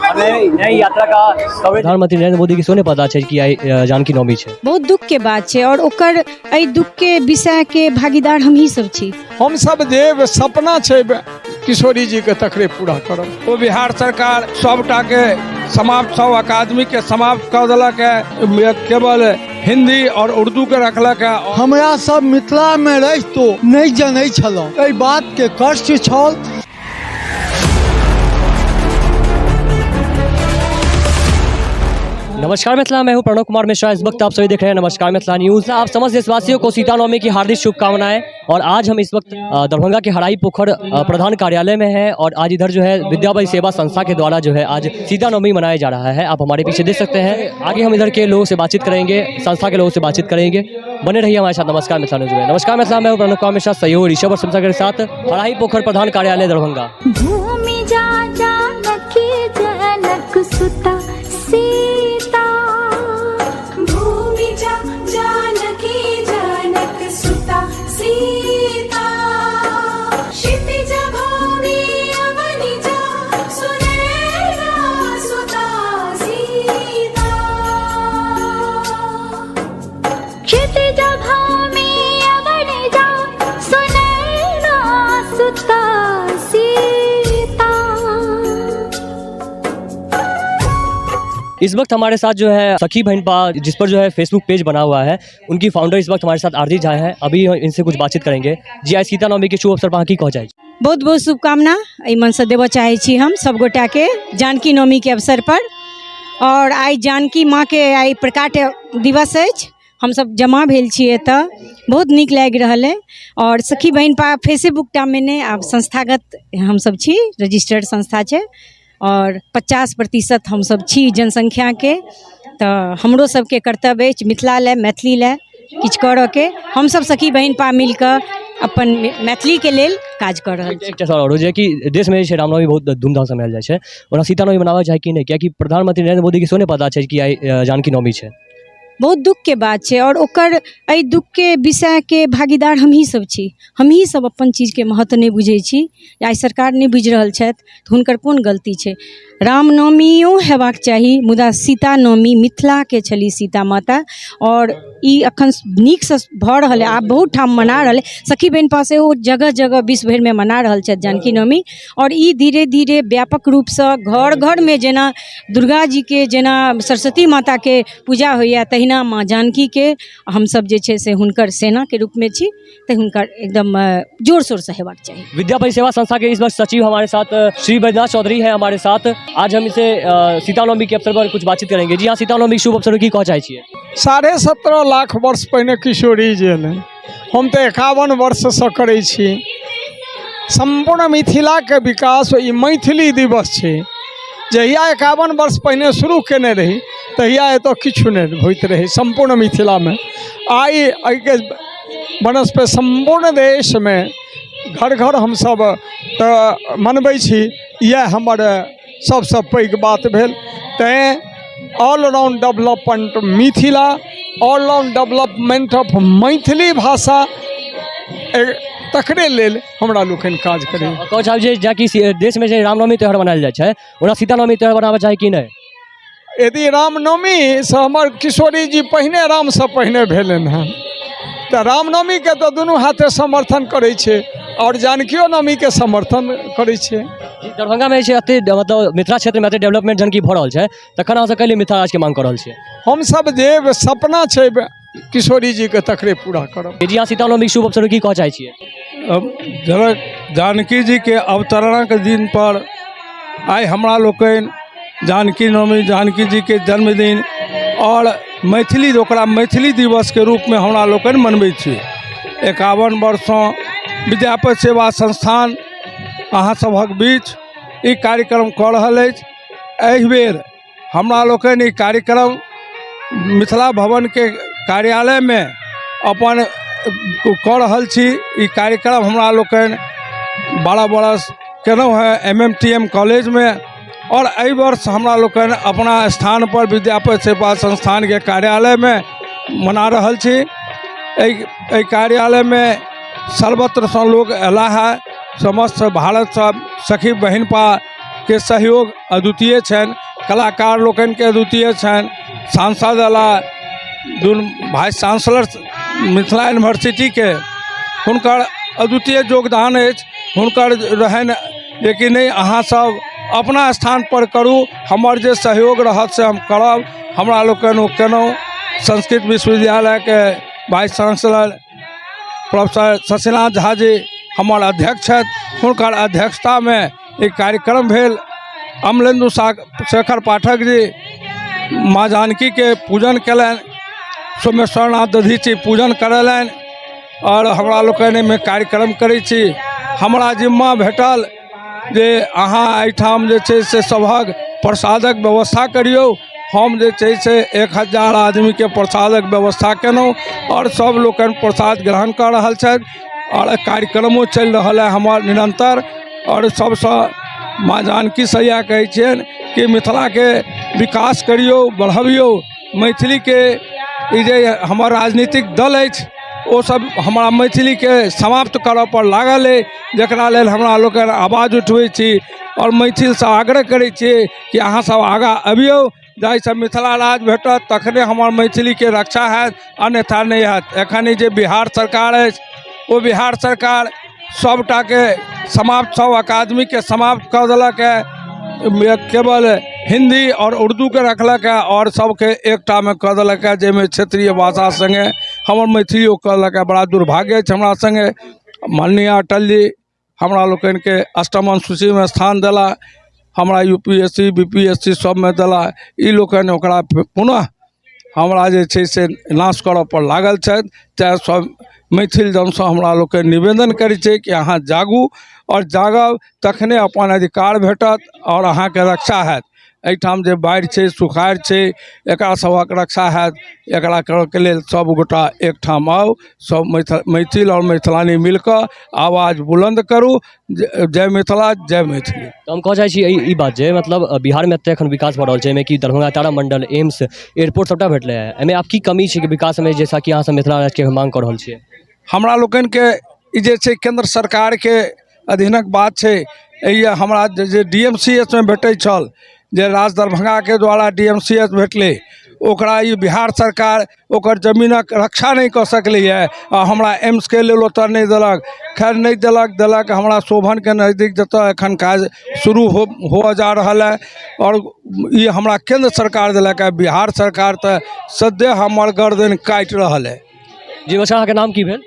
हमें नई यात्रा का कवरेज। प्रधानमंत्री नरेंद्र मोदी की सोने पता है कि जानकी नवमी है, बहुत दुख के बात है और ओकर एहि दुख के विषय के भागीदार हम ही सब छी। हम सब देव सपना छै किशोरी जी के तकरे पूरा करब। ओ बिहार सरकार सबटा के समाप्त, सब अकादमी के समाप्त कर देलक है, केवल हिंदी और उर्दू के रखलक है। हमरा सब मिथिला में रह तो नहीं जनै छलौ, एहि बात के कष्ट छल। नमस्कार मिथिला, मैं हूं प्रणव कुमार मिश्रा। इस वक्त आप सभी देख रहे हैं नमस्कार मिथिला न्यूज। आप समस्त देशवासियों को सीता नवमी की हार्दिक शुभकामनाएं। और आज हम इस वक्त दरभंगा के हराई पोखर प्रधान कार्यालय में हैं और आज इधर जो है विद्याबाई सेवा संस्था के द्वारा जो है आज सीता नवमी मनाया जा रहा है। आप हमारे पीछे देख सकते हैं। आगे हम इधर के लोगों से बातचीत करेंगे, संस्था के लोगों से बातचीत करेंगे। बने रहिए हमारे साथ नमस्कार मिथिला न्यूज में। नमस्कार मिथिला, मैं हूं प्रणव कुमार मिश्रा, सहयोग ऋषभ और समसा के साथ हराई पोखर प्रधान कार्यालय दरभंगा। भूमि जा जानकी जनक सुता सीता, भूमि जा जानकी जनक सुता सीता, क्षितिज भूमि अवनि जा सुनैना सुता सीता, क्षितिज भूमि अवनि जा सुनैना सुता सीता। इस वक्त हमारे साथ जो है सखी बहन पा, जिस पर जो है फेसबुक पेज बना हुआ है, उनकी फाउंडर इस वक्त हमारे साथ आरती झा है। अभी इनसे कुछ बातचीत करेंगे। जी आज सीता नवमी के शुभ अवसर पर की कह जाए बहुत बहुत शुभकामना एहि मन से देबऽ चाहै छी हम सब गोटा के जानकी नवमी के अवसर पर। और आई जानकी माँ के आई प्रकाट दिवस अछि, हम सब जमा भेल छी एतऽ, बहुत नीक लागि रहल है। और सखी बहन पा फेसबुक टा में ने आब संस्थागत हम सब छी, रजिस्टर्ड संस्था छै और 50% हम सब छी जनसंख्या के। तो हमरो सबके कर्तव्य अछि मिथिला लए, मैथिली लए किछु करऽ के। हम सब सखी बहन पा मिलकर अपन मैथिली के लेल काज कर रहल छी। एकटा सवाल हो जे कि देश में रामनवमी बहुत धूमधाम से मनायल जाइ छै, ओना सीता नवमी मनावल जाए कि नहीं, कियाकि प्रधानमंत्री नरेंद्र मोदी के सोने पता छै कि आई जानकी नवमी छै। बहुत दुख के बात छै और ओकर एहि दुख के विषय के भागीदार हमही सब छी। हमही सब अपन चीज के महत्व नहीं बुझै छी, आई सरकार नहीं बुझि रहल छथि तऽ हुनकर कोन गलती छै। रामनवमियो हेबाक चाही, मुदा सीता नवमी मिथिला के छली सीता माता और ई अखन नीक से भऽ रहल है। आब बहुत ठाम मना रहल है, सखी बहन पास ओ जगह जगह विश्व भर में मना रहल छथि जानकी नवमी। और ई धीरे धीरे व्यापक रूप से घर घर में जेना दुर्गा जी के, जेना सरस्वती माता के पूजा होइया, तहिना माँ जानकी के हम सब जे छै से हुनकर सेना के रूप में छी, तो हुनकर एकदम जोर शोर से हेबाक चाही। विद्या परिसेवा संस्था के इस वक्त सचिव हमारे साथ श्री बैद्यनाथ चौधरी है हमारे साथ। आज हम इसे सीता नवमी के अवसर पर कुछ बातचीत करेंगे। जी हाँ, सीता नवमी शुभ अवसर की कह चाहे छियै। 17.5 लाख वर्ष पहिने किशोरी जी एलै, हम तो 51 वर्ष से करै छी। संपूर्ण मिथिला के विकास ई मैथिली दिवस छै। जहिया 51 वर्ष पहिने शुरू केने रही तहिया एतऽ किछु नहीं होइत रही संपूर्ण मिथिला में। आई एहिके बनस्पति संपूर्ण देश में घर घर हम सब तऽ मनबै छी, यह हमर सबसे पैघ बात भेल। तैं all round development Mithila, all round development of Maithili भाषा, तकरे लेल हमरा लोकनि काज करी। कह चाहब जे जाकि देश में रामनवमी त्यौहार मनायल जाइ छै, ओना सीता नवमी त्यौहार मनाबऽ चाही कि नहीं। यदि रामनवमी से हमर किशोरी जी पहिने राम से पहिने भेलनि हैं, तो रामनवमी के तो दुनू हाथे समर्थन करै छै और जानकियो नवमी के समर्थन करै छै। दरभंगा में मतलब मिथिला क्षेत्र में डेवलपमेंट जन की भऽ रहल छै, तखन अहाँ सब कैले मिथिला राज के मांग कऽ रहल छियै। हम सब जे सपना छै किशोरी जी के तकरे पूरा करब। जी हाँ, सीता नवमी शुभ अवसर की कह चाहे छियै। अब जानकी जी के अवतरणा के दिन पर आइ हमरा लोकनि जानकी नवमी, जानकी जी के जन्मदिन और मैथिली, ओकरा मैथिली दिवस के रूप में हमरा लोकनि मनबै छी। 51 वर्षों विद्यापति सेवा संस्थान अहाँ सभक बीच ई कार्यक्रम कऽ रहल अछि। एहि बेर हमरा लोकनि ई कार्यक्रम मिथिला भवन के कार्यालय में अपन कऽ रहल छी। ई कार्यक्रम हमरा लोकनि 12 बरस केलहुँ हैं MMTM कॉलेज में, और एहि वर्ष हमरा लोकनि अपना स्थान पर विद्यापति सेवा संस्थान के कार्यालय में मना रहल छी। एहि कार्यालय में सर्वत्र से लोग अयला है। समस्त भारत सब सखी बहन पा के सहयोग अद्वितीय छनि, कलाकार लोकनि के अद्वितीय छनि, सांसद अला, वाइस चांसलर मिथिला यूनिवर्सिटी के हुनकर अद्वितीय योगदान अछि। हुनकर रहनि जे कि नहीं अहाँ सब अपना स्थान पर करू, हमर जे सहयोग रहत से हम करब। हमरा लोकनि ओ केलहुँ। संस्कृत विश्वविद्यालय के vice chancellor professor Shashinath Jha ji हमर अध्यक्ष छथि, हुनकर अध्यक्षता में एक कार्यक्रम भेल। अमलेन्दु शेखर पाठक जी माँ जानकी के पूजन कयलनि, सोमेश्वरनाथ दधीची पूजन करेलनि और हमरा लोकनि में कार्यक्रम करै छी। हमरा जिम्मा भेटल जे अहाँ एहिठाम जे छै से सभक प्रसादक व्यवस्था करियौ। हम जे छै से 1000 आदमी के प्रसादक व्यवस्था केलहुँ और सब लोकनि प्रसाद ग्रहण कर रहल छथि और कार्यक्रमो चलि रहल है हमर निरंतर। और सबसे माँ जानकी से इएह कहै छियनि कि मिथिला के विकास करियौ, बढ़बियौ। मैथिली के ई जे हमर राजनीतिक दल अछि ओ सब हमरा मैथिली के समाप्त करऽ पर लागल है, जकरा लेल हमरा लोकनि आवाज उठबै छी और मैथिल से आग्रह करै छियै कि अहाँ सब आगाँ अबियौ, जाहिसँ मिथिला राज भेटत तखने हमर मैथिली के रक्षा हैत, अन्यथा नहीं हैत। एखन जे बिहार सरकार अछि ओ बिहार सरकार सबटा के समाप्त, सब अकादमी के समाप्त कऽ देलक है। केवल हिंदी और उर्दू के रखलक है और सबके एकटा में कह देलक है जैमे क्षेत्रीय भाषा संगे हमर मैथिलियो कहलक है। बड़ा दुर्भाग्य छै हमरा संगे माननीय अटल जी हमरा लोकनि के अष्टम अनुसूची में स्थान देला, हमरा UPSC BPSC सब में देला। ई लोकनि ओकरा पुनः हमरा जे छै से नाश करऽ पर लागल छथि। तेँ सब मैथिल जनसँ हमरा लोकनि निवेदन करै छै कि अहाँ जागू और जागब तखने अपन अधिकार भेटत और अहाँके रक्षा हैत। एहिठाम जे बाढ़ि छै सुखाड़ छै एकरा सबक रक्षा हैत। एकरा करऽके लेल सब गोटा एकठाम आउ, सब मैथिल और मैथिलानी मिलकर आवाज बुलंद करू। जय मिथिला जय मैथिली। तो हम कह चाहै छी ई बात जे मतलब बिहार में एते एखन विकास भऽ रहल छै, एहिमे कि दरभंगा तारामंडल एम्स एयरपोर्ट सबटा भेटलै है, एहिमे आब की कमी छै कि विकास में, जैसा कि अहाँ सब मिथिला राज्यके मांग कऽ रहल छियै? हमरा लोकनि के ई जे छै केंद्र सरकार के अधीनक बात छै। हमरा जे DMCH में भेटै छल, जे राज दरभंगा के द्वारा DMCH भेटलै, ओकरा ई बिहार सरकार ओकर जमीनक रक्षा नहीं कर सकलैए आ हमरा एम्स के लेल ओतऽ नहीं देलक। खैर नहीं देलक हमरा शोभन के नज़दीक जतऽ एखन काज शुरू हो जा रहल है और ये हमरा केंद्र सरकार देलक है। बिहार सरकार तो सद्य हमर गर्दन काटि रहल है। जी बच्चा, अहाँके नाम की भेल?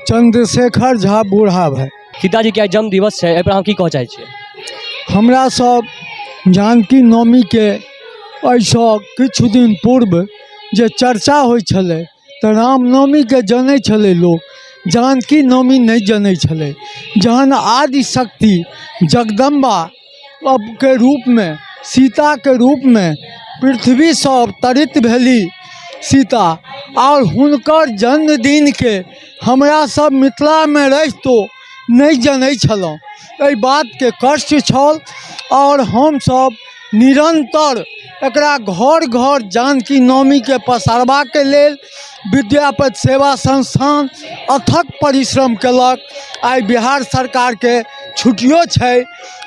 चंद्रशेखर झा बूढ़ा भाई। सीताजी के आइ जन्म दिवस छै, एहि पर अहाँ की कहऽ चाहै छियै? हमरा सब जानकी नवमी के ऐसा किछु दिन पूर्व जे चर्चा होइ छलै तऽ रामनवमी के जनै छलै लोग, जानकी नवमी नहीं जनै छलै। जहन आदि शक्ति जगदम्बा के रूप में, सीता के रूप में पृथ्वी से अवतरित भेली सीता, और हुनकर जन्मदिन के हमरा सब मिथिला में रहितो नहीं जनै छलहुँ। एहि बात के कष्ट छल और हम सब निरंतर एकरा घर घर जानकी नवमी के पसारबा के लेल विद्यापति सेवा संस्थान अथक परिश्रम केलक। आइ बिहार सरकार के छुट्टियो छै।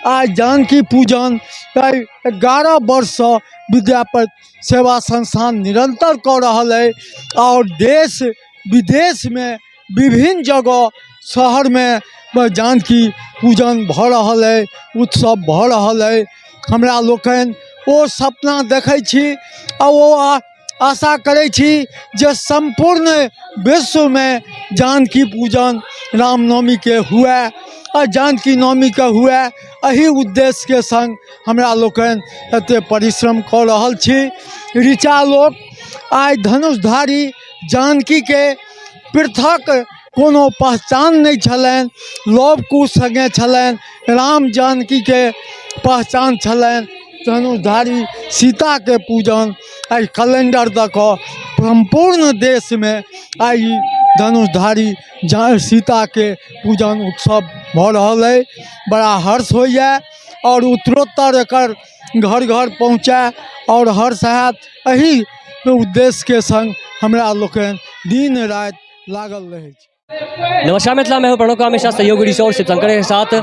आइ जानकी पूजन 11 वर्ष से विद्यापति सेवा संस्थान निरंतर कऽ रहल है और देश विदेश में विभिन्न जगह शहर में जानकी पूजन भऽ रहल है, उत्सव भऽ रहल है। हमरा लोकनि ओ सपना देखै छी और वो आशा करै छी जे संपूर्ण विश्व में जानकी पूजन रामनवमी के हुए और जानकी नवमी के हुए। एही उद्देश्य के संग हमरा लोकनि एते परिश्रम कऽ रहल छी। ऋचा लोक आइ धनुषधारी जानकी के पृथक कोनो पहचान नहीं छलनि, लव कुश संगे छलनि, राम जानकी के पहचान छलनि। धनुषधारी सीता के पूजन आई कैलेंडर दऽ कऽ संपूर्ण देश में आई धनुषधारी सीता के पूजन उत्सव भऽ रहल है। बड़ा हर्ष होइए और उत्तरोत्तर एकर घर घर पहुँचे और हर्ष हैत। एही उद्देश्य के संग हमरा लोकनि दिन राति लागल रहै छी। नमस्कार मिथिला, मैं हूं प्रणव कुमार मिश्रा, सहयोगी रिसोर्स शिवशंकर के साथ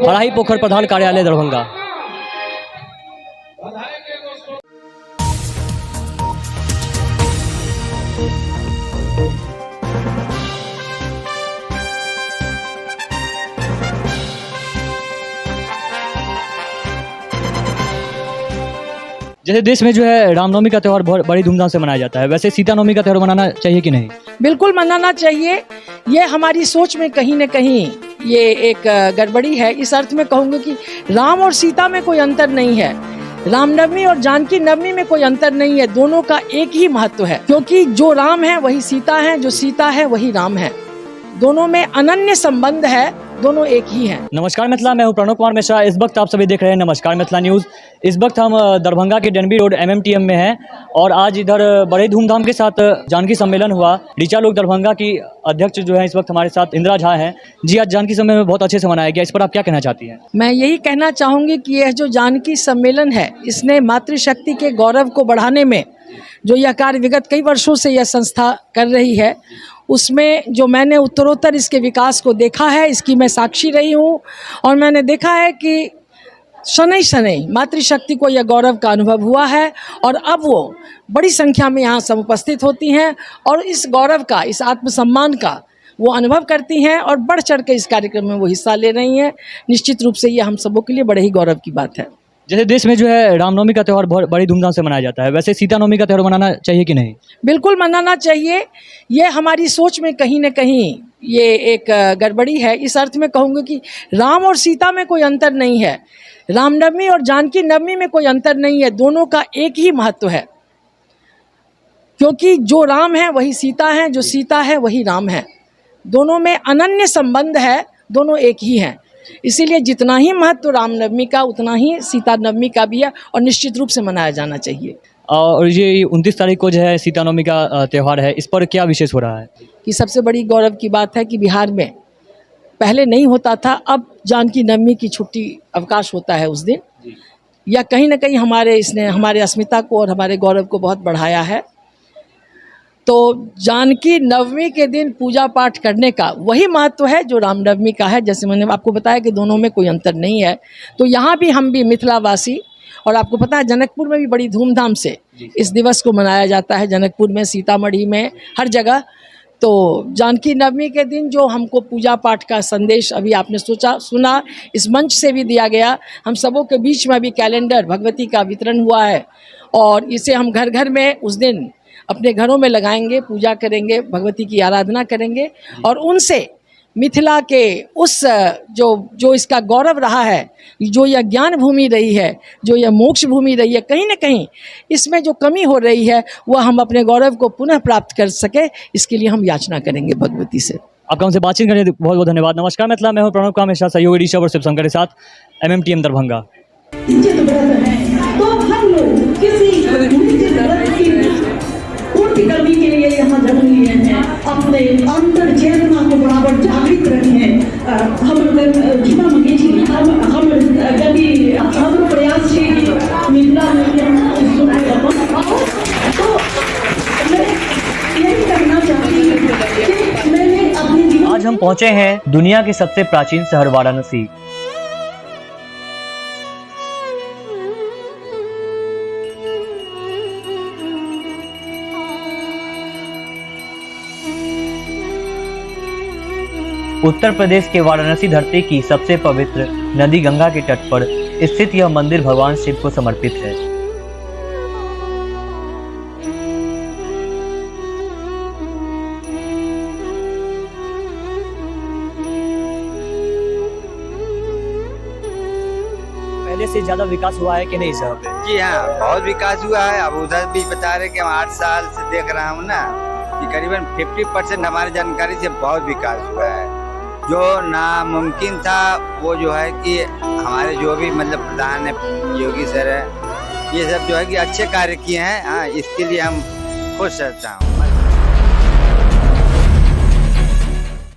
हराही पोखर प्रधान कार्यालय दरभंगा। जैसे देश में जो है रामनवमी का त्यौहार बहुत बड़ी धूमधाम से मनाया जाता है, वैसे सीता नवमी का त्यौहार मनाना चाहिए कि नहीं? बिल्कुल मनाना चाहिए। ये हमारी सोच में कहीं न कहीं ये एक गड़बड़ी है। इस अर्थ में कहूँगी कि राम और सीता में कोई अंतर नहीं है, रामनवमी और जानकी नवमी में कोई अंतर नहीं है। दोनों का एक ही महत्व है, क्योंकि जो राम है वही सीता है, जो सीता है वही राम है। दोनों में अनन्य संबंध है, दोनों एक ही हैं। नमस्कार मिथिला, मैं हूं प्रणव कुमार मिश्रा। इस वक्त आप सभी देख रहे हैं नमस्कार मिथिला न्यूज़। इस वक्त हम दरभंगा के डनबी रोड MMTM में हैं और आज इधर बड़े धूमधाम के साथ जानकी सम्मेलन हुआ। ऋचा लोक दरभंगा की अध्यक्ष जो है इस वक्त हमारे साथ इंदिरा झा हैं। जी, आज जानकी सम्मेलन बहुत अच्छे से मनाया गया, इस पर आप क्या कहना चाहती हैं? मैं यही कहना चाहूँगी कि यह जो जानकी सम्मेलन है, इसने मातृशक्ति के गौरव को बढ़ाने में जो यह कार्य विगत कई वर्षों से यह संस्था कर रही है, उसमें जो मैंने उत्तरोत्तर इसके विकास को देखा है, इसकी मैं साक्षी रही हूँ। और मैंने देखा है कि शनै शनै मातृशक्ति को यह गौरव का अनुभव हुआ है और अब वो बड़ी संख्या में यहाँ सब उपस्थित होती हैं और इस गौरव का, इस आत्मसम्मान का वो अनुभव करती हैं और बढ़ चढ़ के इस कार्यक्रम में वो हिस्सा ले रही हैं। निश्चित रूप से ये हम सबों के लिए बड़े ही गौरव की बात है। जैसे देश में जो है रामनवमी का त्यौहार बहुत बड़ी धूमधाम से मनाया जाता है, वैसे सीता नवमी का त्यौहार मनाना चाहिए कि नहीं? बिल्कुल मनाना चाहिए। ये हमारी सोच में कहीं न कहीं ये एक गड़बड़ी है। इस अर्थ में कहूँगी कि राम और सीता में कोई अंतर नहीं है, रामनवमी और जानकी नवमी में कोई अंतर नहीं है, दोनों का एक ही महत्व है। क्योंकि जो राम है वही सीता है, जो सीता है वही राम है, दोनों में अनन्य संबंध है, दोनों एक ही हैं। इसीलिए जितना ही महत्व रामनवमी का उतना ही सीता नवमी का भी है और निश्चित रूप से मनाया जाना चाहिए। और ये 29 तारीख को जो है सीता नवमी का त्यौहार है, इस पर क्या विशेष हो रहा है? कि सबसे बड़ी गौरव की बात है कि बिहार में पहले नहीं होता था, अब जानकी नवमी की छुट्टी अवकाश होता है उस दिन। या कहीं ना कहीं इसने हमारे अस्मिता को और हमारे गौरव को बहुत बढ़ाया है। तो जानकी नवमी के दिन पूजा पाठ करने का वही महत्व है जो रामनवमी का है। जैसे मैंने आपको बताया कि दोनों में कोई अंतर नहीं है। तो यहाँ भी हम भी मिथिलावासी, और आपको पता है जनकपुर में भी बड़ी धूमधाम से इस दिवस को मनाया जाता है, जनकपुर में, सीतामढ़ी में, हर जगह। तो जानकी नवमी के दिन जो हमको पूजा पाठ का संदेश अभी आपने सुना, इस मंच से भी दिया गया, हम सबों के बीच में अभी कैलेंडर भगवती का वितरण हुआ है और इसे हम घर घर में उस दिन अपने घरों में लगाएंगे, पूजा करेंगे, भगवती की आराधना करेंगे और उनसे मिथिला के उस जो इसका गौरव रहा है, जो यह ज्ञान भूमि रही है, जो यह मोक्ष भूमि रही है, कहीं ना कहीं इसमें जो कमी हो रही है वह हम अपने गौरव को पुनः प्राप्त कर सके, इसके लिए हम याचना करेंगे भगवती से। आपका हमसे बातचीत करने के लिए बहुत बहुत धन्यवाद। नमस्कार मिथिला, मैं हूँ प्रणव कुमार मिश्रा, सहयोगी ऋषभ और शिवशंकर के साथ MMTM दरभंगा। निश्चित व्रत है तो हम लोग किसी निश्चित व्रत की पूर्ति करने के लिए यहाँ जन्म लिए हैं, अपने अंतर चेतना को बराबर जागृत रखें। हम क्षमा मांगे छी, हम यदि हम प्रयास छी मिथिला में तो मैं यही कहना चाहती हूँ कि मैंने अपने आज हम पहुंचे हैं दुनिया के सबसे प्राचीन शहर वाराणसी। उत्तर प्रदेश के वाराणसी धरती की सबसे पवित्र नदी गंगा के तट पर स्थित यह मंदिर भगवान शिव को समर्पित है। पहले से ज्यादा विकास हुआ है कि नहीं जहाँ पे? जी हाँ, बहुत विकास हुआ है। अब उधर भी बता रहे कि हम 8 साल से देख रहा हूँ ना, कि करीबन 50% हमारी जानकारी से बहुत विकास हुआ है। जो नामुमकिन था वो जो है कि हमारे जो भी मतलब प्रधान है, योगी सर है, ये सब जो है कि अच्छे कार्य किए हैं। हाँ, इसके लिए हम खुश रहता हूँ।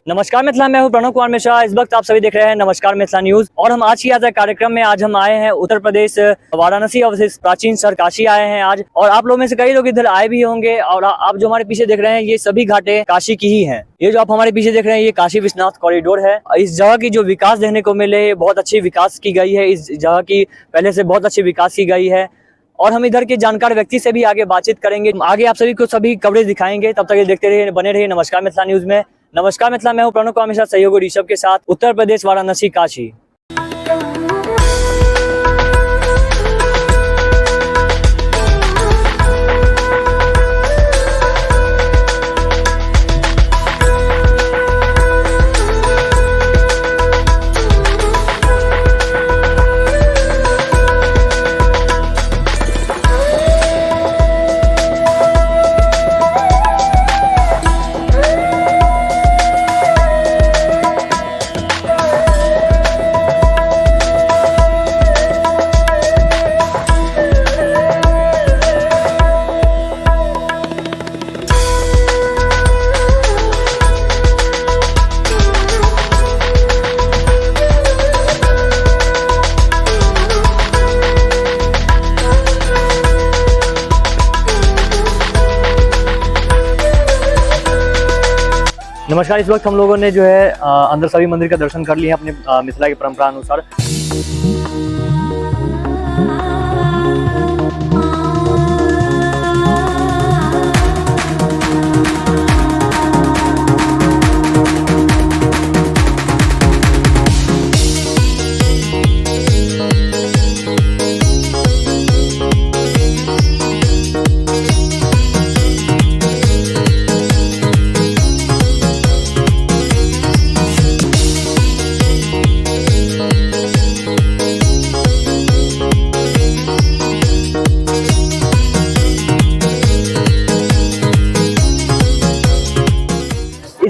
नमस्कार मिथिला, मैं हूं प्रणव कुमार मिश्रा। इस वक्त आप सभी देख रहे हैं नमस्कार मिथिला न्यूज और हम आज की आज कार्यक्रम में आज हम आए हैं उत्तर प्रदेश वाराणसी अवशिष्ट प्राचीन शहर काशी आए हैं आज। और आप लोगों में से कई लोग इधर आए भी होंगे और आप जो हमारे पीछे देख रहे हैं ये सभी घाटें काशी की ही हैं। ये जो आप हमारे पीछे देख रहे हैं ये काशी विश्वनाथ कॉरिडोर है। इस जगह की जो विकास देखने को मिले, बहुत अच्छी विकास की गई है। इस जगह की पहले से बहुत अच्छी विकास की गई है और हम इधर के जानकार व्यक्ति से भी आगे बातचीत करेंगे। आगे आप सभी को सभी कवरेज दिखाएंगे, तब तक ये देखते रहिए, बने रहिए नमस्कार मिथिला न्यूज में। नमस्कार मिथिला, मैं हूं प्रणव कुमार मिश्रा, सहयोगी ऋषभ के साथ, उत्तर प्रदेश वाराणसी काशी। नमस्कार, इस वक्त हम लोगों ने जो है अंदर सभी मंदिर का दर्शन कर लिए हैं अपने मिथिला की परंपरा अनुसार।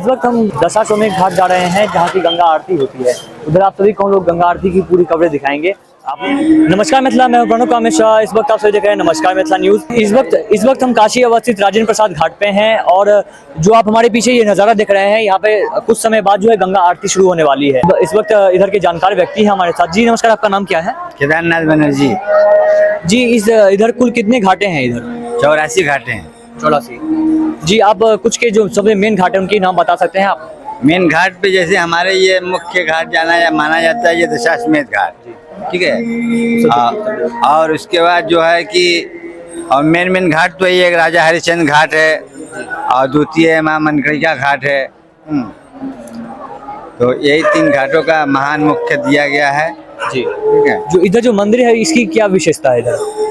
वक्त हम दशाश्वमेध घाट जा रहे हैं जहाँ की गंगा आरती होती है। उधर आप सभी को हम लोग गंगा आरती की पूरी कवरेज दिखाएंगे। आप नमस्कार मिथिला, मैं प्रणव कामेश शाह। इस वक्त आप सभी देख रहे हैं नमस्कार मिथिला न्यूज। इस वक्त हम काशी अवस्थित राजेंद्र प्रसाद घाट पे हैं और जो आप हमारे पीछे ये नज़ारा देख रहे हैं, यहाँ पे कुछ समय बाद जो है गंगा आरती शुरू होने वाली है। इस वक्त इधर के जानकार व्यक्ति हैं हमारे साथ। जी नमस्कार, आपका नाम क्या है? केदारनाथ बनर्जी। जी, इधर कुल कितने घाटे हैं? इधर 84 घाटे हैं। 84। जी, आप कुछ के जो सबसे मेन घाट है उनके नाम बता सकते हैं आप? मेन घाट पे जैसे हमारे ये मुख्य घाट जाना या माना जाता है ये दशाश्वमेध घाट, ठीक है। और उसके बाद जो है कि और मेन घाट तो ये एक राजा हरिश्चंद्र घाट है और द्वितीय माँ मनकरिका घाट है। तो यही 3 घाटों का महान मुख्य दिया गया है जी। ठीक है। जो इधर जो मंदिर है इसकी क्या विशेषता है? इधर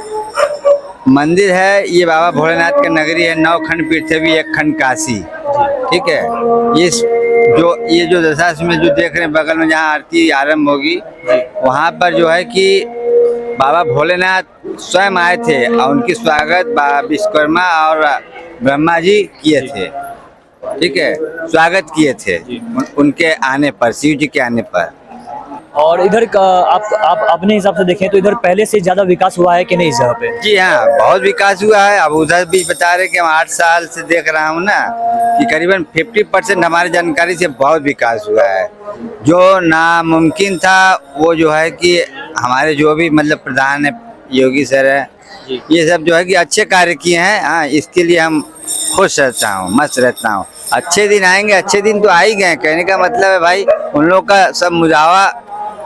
मंदिर है ये बाबा भोलेनाथ का नगरी है। 9 खंड पृथ्वी, 1 खंड काशी, ठीक है। ये जो दशाश्वमेध जो देख रहे हैं बगल में जहाँ आरती आरंभ होगी, वहाँ पर जो है कि बाबा भोलेनाथ स्वयं आए थे और उनकी स्वागत विश्वकर्मा और ब्रह्मा जी किए थे, ठीक है। स्वागत किए थे उनके आने पर, शिव जी के आने पर। और इधर का आप अपने हिसाब से देखें तो इधर पहले से ज्यादा विकास हुआ है कि नहीं इस जगह पे? जी हाँ, बहुत विकास हुआ है। अब उधर भी बता रहे कि हम 8 साल से देख रहा हूँ ना कि करीबन 50% हमारी जानकारी से बहुत विकास हुआ है। जो नामुमकिन था वो जो है कि हमारे जो भी मतलब प्रधान है योगी सर है, ये सब जो है कि अच्छे कार्य किए हैं। हाँ, इसके लिए हम खुश रहता हूँ, मस्त रहता हूँ। अच्छे दिन आएंगे, अच्छे दिन तो आ ही गए। कहने का मतलब है भाई उन लोग का सब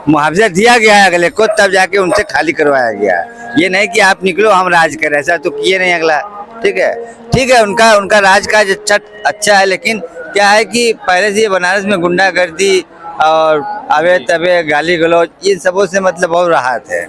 मुआवजा दिया गया है अगले को, तब जाके उनसे खाली करवाया गया है। ये नहीं कि आप निकलो हम राज करें, ऐसा तो किए नहीं अगला, ठीक है। ठीक है, उनका राज का अच्छा है, लेकिन क्या है कि पहले से ये बनारस में गुंडागर्दी और अबे तबे गाली गलौज ये सबों से मतलब बहुत राहत है।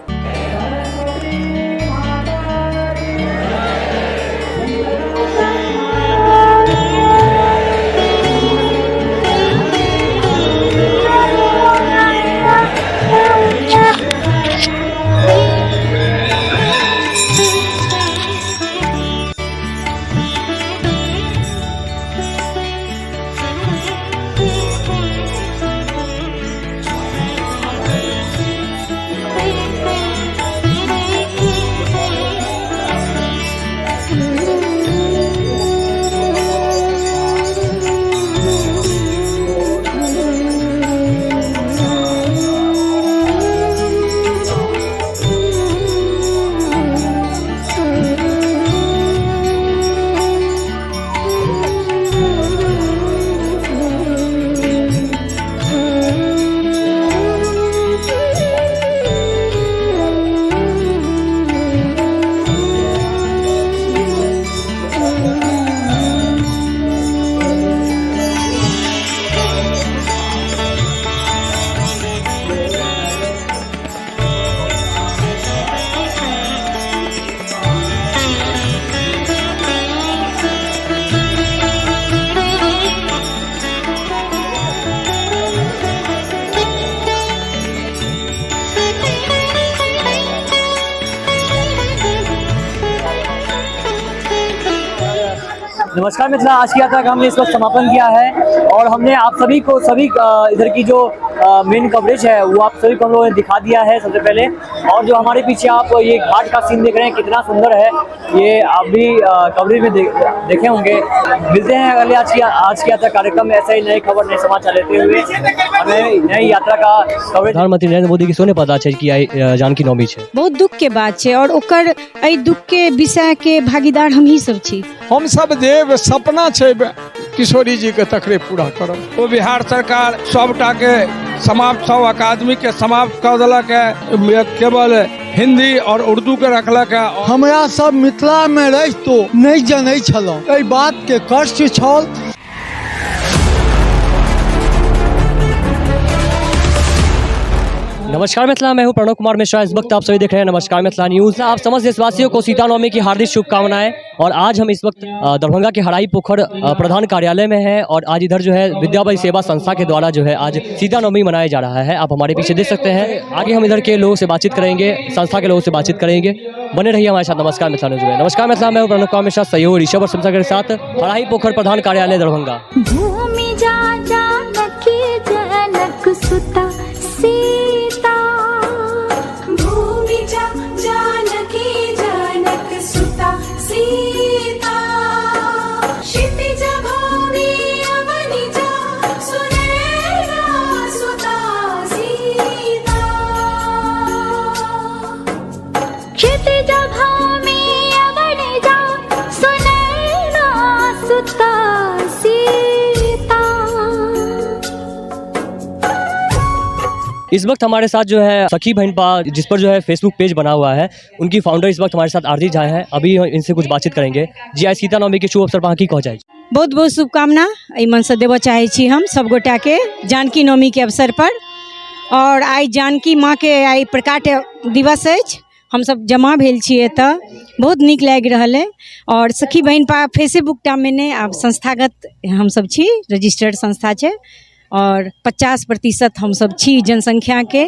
नमस्कार मिथिला, आज की यात्रा का हमने इस वक्त समापन किया है और हमने आप सभी इधर की जो मेन कवरेज है वो आप सभी को हम लोगों ने दिखा दिया है सबसे पहले। और जो हमारे पीछे आप ये घाट का सीन देख रहे हैं कितना सुंदर है, ये आप भी कवरेज में देखे होंगे। मिलते हैं अगले आज की यात्रा कार्यक्रम में ऐसे ही नई खबर नए समाचार लेते हुए। हमें नई यात्रा का कवरेज प्रधानमंत्री नरेंद्र मोदी के सोने पता चल कि जानकी नवमी है। बहुत दुख के बात है और ओकर एहि दुख के विषय के भागीदार हम ही सब छी। हम सब देव सपना छै किशोरी जी के तकरे पूरा करब। वो बिहार सरकार सबटा के समाप्त, सब अकादमी के समाप्त कर देलक है, केवल हिंदी और उर्दू के रखलक है। हमरा सब मिथिला में रहितो नहीं जनै छलहुँ, एहि बात के कष्ट छल। नमस्कार मिथिला, मैं हूं प्रणव कुमार मिश्रा। इस वक्त आप सभी देख रहे हैं नमस्कार मिथिला न्यूज। आप समस्त देशवासियों को सीता नवमी की हार्दिक शुभकामनाएं। और आज हम इस वक्त दरभंगा के हराई पोखर प्रधान कार्यालय में हैं और आज इधर जो है विद्याबाई सेवा संस्था के द्वारा जो है आज सीता नवमी मनाया जा रहा है। आप हमारे पीछे देख सकते हैं। आगे हम इधर के लोगों से बातचीत करेंगे, संस्था के लोगों से बातचीत करेंगे। बने रहिए हमारे साथ नमस्कार मिथिला न्यूज में। नमस्कार मिथिला, मैं हूं प्रणव कुमार मिश्रा, सहयोग ऋषभ और ऋषभ के साथ हराई पोखर प्रधान कार्यालय दरभंगा। इस वक्त हमारे साथ जो है सखी बहन पा, जिस पर जो है फेसबुक पेज बना हुआ है, उनकी फाउंडर इस वक्त हमारे साथ आरती झा हैं। अभी इनसे कुछ बातचीत करेंगे। जी आज सीता नवमी के शुभ अवसर पर की कह जाए। बहुत बहुत शुभकामना एहि मनसँ देबऽ चाहै छी हम सब गोटा के जानकी नवमी के अवसर पर। और आइ जानकी माँ के आइ प्रकाट दिवस अछि, हम सब जमा भेल छी एतऽ, बहुत नीक लागि रहल है। और सखी बहन पा फेसबुक टा में ने आब संस्थागत हम सब छी, रजिस्टर्ड संस्था छै और 50% हम सब छी जनसंख्या के।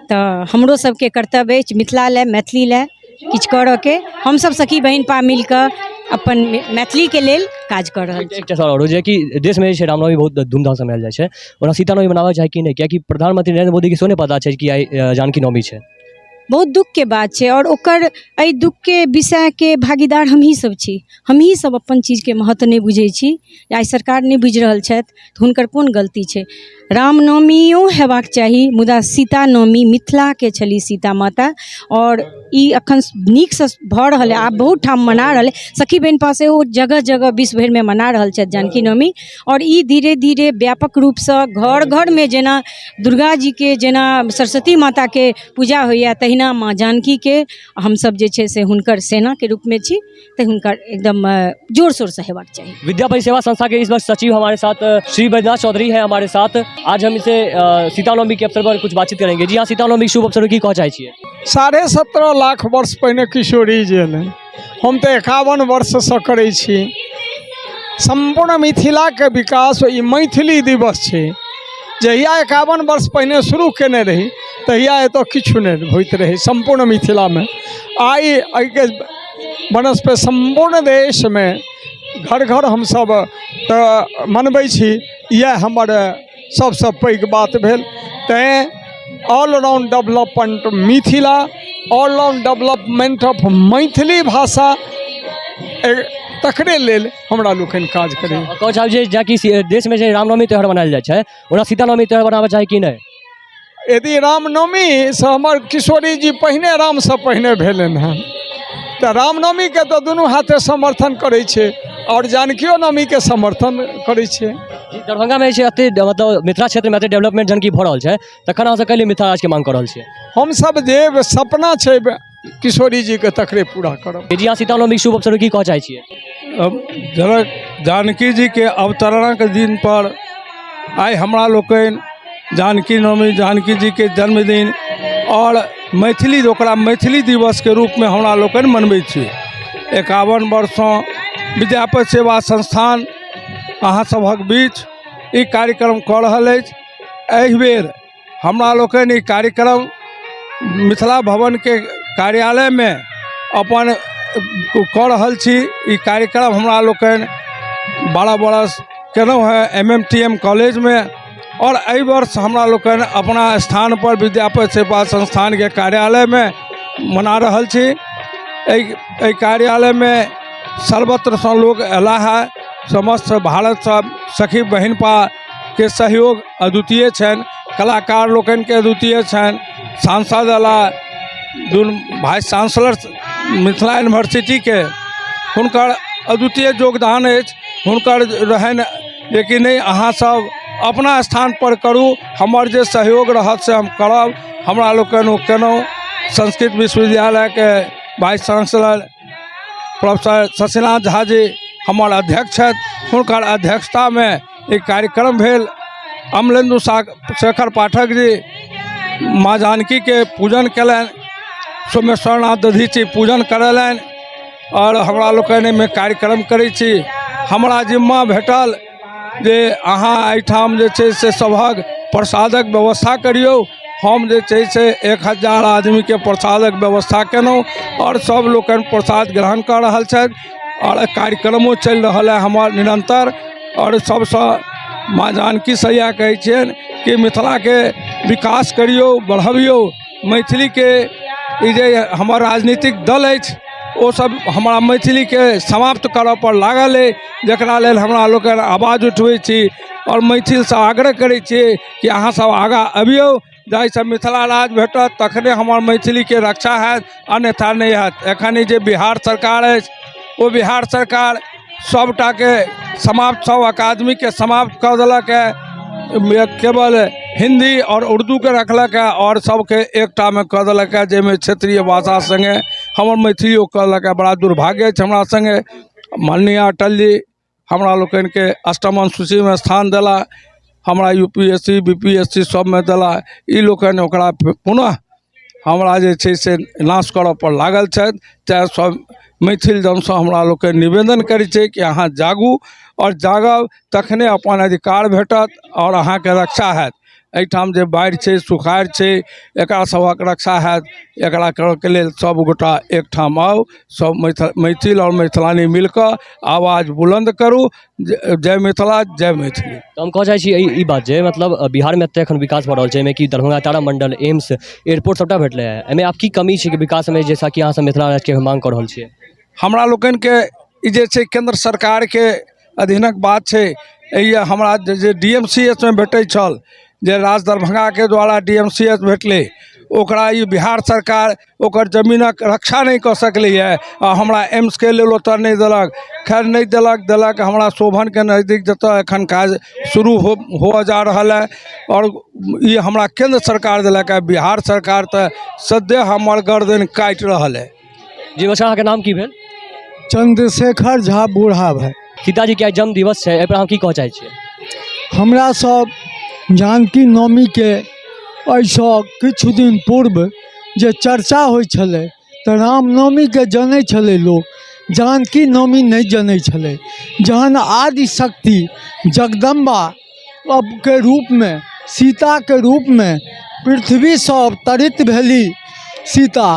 तऽ हमरो सबके कर्तव्य अछि मिथिला लए, मैथिली लए किछु करऽ के। हम सब सखी बहन पा मिलकर अपन मैथिली के लेल काज कर रहल छी। एकटा सवाल और जे कि देश में रामनवमी बहुत धूमधाम से मनायल जाइ छै, ओना सीता नवमी मनाबऽ चाही कि नहीं, कियाकि प्रधानमंत्री नरेंद्र मोदी के सेहो नहीं पता छै कि आइ जानकी नवमी छै। बहुत दुख के बात छै और ओकर एहि दुख के विषय के भागीदार हमही सब छी। हमही सब अपन चीज के महत्व नहीं बुझै छी। आइ सरकार नहीं बुझि रहल छथि तऽ हुनकर कोन गलती छै। रामनवमियो हेबाक चाही, मुदा सीता नवमी मिथिला के छली सीता माता, और ई अखन नीक से भऽ रहल है। आब बहुत ठाम मना रहल है, सखी बहन पास ओ जगह जगह विश्व भरि में मना रहल छथि जानकी नवमी। और ई धीरे धीरे व्यापक रूप से घर घर में जेना दुर्गा जी के, जेना सरस्वती माता के पूजा होइया, तहिना माँ जानकी के हम सब जे छै से हुनकर सेना के रूप में छी, तऽ हुनकर एकदम जोर शोर से हेबाक चाहिए। विद्या परिसेवा संस्था के इस वर्ष सचिव हमारे साथ श्री बैद्यनाथ चौधरी हैं हमारे साथ। आज हम इसे सीता नवमी के अवसर पर कुछ बातचीत करेंगे। जी हाँ, सीता नवमी के शुभ अवसर पर की कह चाहै छियै। 17.5 लाख वर्ष पहिने किशोरी जी एलै, हम तऽ 51 वर्ष से करै छी। संपूर्ण मिथिला के विकास ई मैथिली दिवस छै। जहिया 51 वर्ष पहिने शुरू केने रही तहिया एतऽ किछु नहि होइत रहै संपूर्ण मिथिला में। आइ एहिके बनस्पति संपूर्ण देश में घर घर हम सब तऽ मनबै छी, यह हमर सबसे पैघ बात भेल। तैं all round development Mithila, all round development of Maithili भाषा, तकरे लेल हमरा लोकनि काज करी। कह चाहब जे जाकि देश में जे रामनवमी त्यौहार मनायल जाइ छै, ओना सीता नवमी त्यौहार मनाबऽ चाही कि नहीं। यदि रामनवमी से हमर किशोरी जी पहिने राम से पहिने भेलनि हैं, तऽ रामनवमी के तऽ दुनू हाथे समर्थन करै छै और जानकियो नवमी के समर्थन करै छै। दरभंगा में एते मतलब मिथिला क्षेत्र में एते डेवलपमेंट जन की भऽ रहल छै, तखन अहाँ सब कैले मिथिला राज के मांग कऽ रहल छियै। हम सब जे सपना छै किशोरी जी के तकरे पूरा करब। जी हाँ, सीता नवमी के शुभ अवसर पर की कह चाहै छियै। जनक जानकी जी के अवतरणा के दिन पर आइ हमरा लोकनि जानकी नवमी, जानकी जी के जन्मदिन और मैथिली, ओकरा मैथिली दिवस के रूप में हमरा लोकनि मनबै छी। 51 वर्षों विद्यापति सेवा संस्थान अहाँ सभक बीच ई कार्यक्रम कऽ रहल अछि। एहि बेर हमरा लोकनि ई कार्यक्रम मिथिला भवन के कार्यालय में अपन कऽ रहल छी। ई कार्यक्रम हमरा लोकनि 12 बरस केलहुँ हैं MMTM कॉलेज में, और एहि वर्ष हमरा लोकनि अपना स्थान पर विद्यापति सेवा संस्थान के कार्यालय में मना रहल छी। एहि कार्यालय में सर्वत्र से लोग अयला है। समस्त भारत सब सखी बहन पा के सहयोग अद्वितीय छनि, कलाकार लोकनि के अद्वितीय छनि, सांसद अला, वाइस चांसलर मिथिला यूनिवर्सिटी के हुनकर अद्वितीय योगदान अछि। हुनकर रहनि लेकिन नहीं, अहाँ सब अपना स्थान पर करू, हमर जे सहयोग रहत से हम करब। हमरा लोकनि केलहुँ। संस्कृत विश्वविद्यालय के vice chancellor professor Shashinath Jha ji हमर अध्यक्ष छथि, हुनकर अध्यक्षता में एक कार्यक्रम भेल। अमलेन्दु शेखर पाठक जी माँ जानकी के पूजन कयलनि, सोमेश्वरनाथ दधीची पूजन करेलनि, और हमरा लोकनि में कार्यक्रम करै छी। हमरा जिम्मा भेटल जे अहाँ एहिठाम जे छै से सभक प्रसादक व्यवस्था करियौ। हम जे छै से 1000 आदमी के प्रसादक व्यवस्था केलहुँ और सब लोकनि प्रसाद ग्रहण कऽ रहल छथि, और कार्यक्रमो चलि रहल है हमर निरंतर। और सबसँ माँ जानकी से इएह कहै छियनि कि मिथिला के विकास करियौ, बढ़बियौ। मैथिली के ई जे हमर राजनीतिक दल अछि, ओ सब हमरा मैथिली के समाप्त करऽ पर लागल है, जकरा लेल हमरा लोकनि आवाज उठबै छी और मैथिल से आग्रह करै छियै कि अहाँ सब आगाँ अबियौ, जाहिसँ मिथिला राज भेटत, तखने हमर मैथिली के रक्षा हैत, अन्यथा नहीं हैत। एखन ई जे बिहार सरकार अछि, ओ बिहार सरकार सबटा के समाप्त, सब अकादमी के समाप्त कऽ देलक है। केवल हिंदी और उर्दू के रखलक है और सबके एकटा में कह देलक है, जाहिमे क्षेत्रीय भाषा संगे हमर मैथिलियो कहलक है। बड़ा दुर्भाग्य छै हमरा संगे माननीय अटल जी हमरा लोकन के अष्टम सूची में स्थान देला, हमरा यूपीएससी बीपीएससी सब में देला। ई लोकन ओकरा पुनः हमरा जे छै से नाश करऽ पर लागल छथि। तेँ सब मैथिल जनसँ हमरा लोकके निवेदन करै छै कि अहाँ जागू और जागब तखने अपन अधिकार भेटत और अहाँके रक्षा हैत। एहिठाम जे बाढ़ि छै सुखाड़ छै एकरा सबक रक्षा हैत। एकरा करऽके लेल सब गोटा एकठाम आउ, सब मैथिल और मैथिलानी मिलकर आवाज बुलंद करू। जय मिथिला जय मैथिली। तो हम कह चाहै छी ई बात जे मतलब बिहार में एतऽ एखन विकास भऽ रहल छै, एहिमे कि दरभंगा तारामंडल एम्स एयरपोर्ट सबटा भेटलै है, एहिमे आब की कमी छै कि विकास में, जैसा कि अहाँ सब मिथिला राज्य के मांग कऽ रहल छियै? हमरा लोकन के ई जे छै केंद्र सरकार के अधीनक बात छै। हमरा जे डीएमसीएच में भेटै छल, जे राज दरभंगा के द्वारा डीएमसीएच भेटलै, ओकरा ई बिहार सरकार ओकर जमीनक रक्षा नहीं कऽ सकलै है। हमरा एम्स के लेल ओतऽ नहीं देलक। खैर नहीं देलक हमरा शोभन के नज़दीक जतऽ एखन काज शुरू हो जा रहल है और ये हमरा केंद्र सरकार देलक है। बिहार सरकार तो सद्य हमर गर्दन काटि रहल है। जी बच्चा, अहाँके नाम की भेल? चंद्रशेखर झा बूढ़ा भाई। सीताजी के आइ जन्म दिवस छै, एहिपर अहाँ की कहऽ चाहै छियै? हमरा सब जानकी नवमी के एहिसँ किछु दिन पूर्व जे चर्चा होइ छलै तऽ रामनवमी के जनै छलै लोक, जानकी नवमी नहीं जनै छलै। जहन आदि शक्ति जगदम्बा के रूप में, सीता के रूप में पृथ्वी से अवतरित भेली सीता,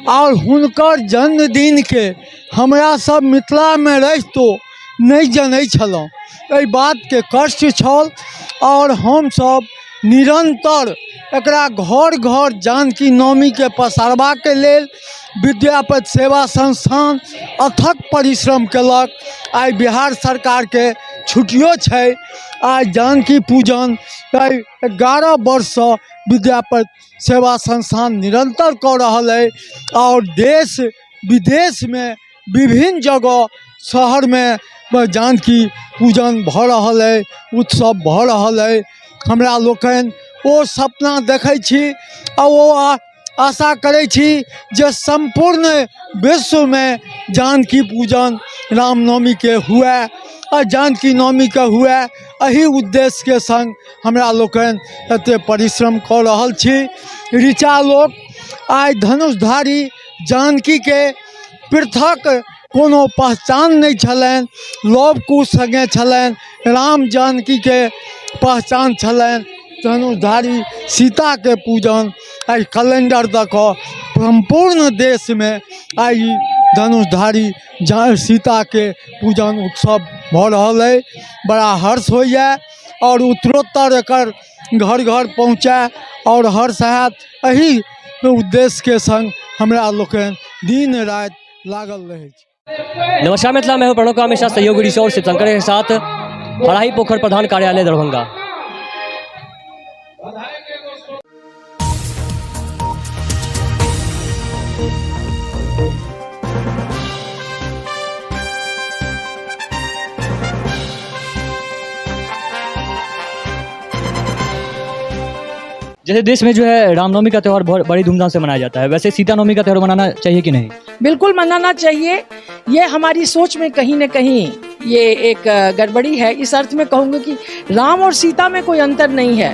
और हुनकर जन्मदिन के हमरा सब मिथिला में रहितो नहीं जनै छलहुँ। एहि बात के कष्ट छल और हम सब निरंतर एकरा घर घर जानकी नवमी के पसारबा के लेल विद्यापति सेवा संस्थान अथक परिश्रम केलक। आई बिहार सरकार के छुट्टियो छै। आई जानकी पूजन 11 वर्ष से विद्यापति सेवा संस्थान निरंतर कऽ रहल है और देश विदेश में विभिन्न जगह शहर में जानकी पूजन भऽ रहल है, उत्सव भऽ रहल है। हमरा लोकनि ओ सपना देखै छी और वो आशा करै छी जे संपूर्ण विश्व में जानकी पूजन रामनवमी के हुए और जानकी नवमी के हुए। एही उद्देश्य के संग हमरा लोकनि एते परिश्रम कऽ रहल छी। ऋचा लोक आइ धनुषधारी जानकी के पृथक कोनो पहचान नहीं छलनि, लौह कुश संगे छलनि, राम जानकी के पहचान छलनि। धनुषधारी सीता के पूजन आई कैलेंडर दऽ कऽ संपूर्ण देश में आई धनुषधारी सीता के पूजन उत्सव भऽ रहल है। बड़ा हर्ष होइए और उत्तरोत्तर एकर घर घर पहुँचे और हर्ष हैत। एही उद्देश्य के संग हमरा लोकनि दिन राति लागल रहै छी। नमस्कार मिथिला, मैं हूं प्रणव कुमार मिश्रा, सहयोगी रिसोर्स शिवशंकर के साथ हराही पोखर प्रधान कार्यालय दरभंगा। जैसे देश में जो है रामनवमी का त्यौहार बहुत बड़ी धूमधाम से मनाया जाता है, वैसे सीता नवमी का त्यौहार मनाना चाहिए कि नहीं? बिल्कुल मनाना चाहिए। ये हमारी सोच में कहीं न कहीं ये एक गड़बड़ी है। इस अर्थ में कहूँगी कि राम और सीता में कोई अंतर नहीं है,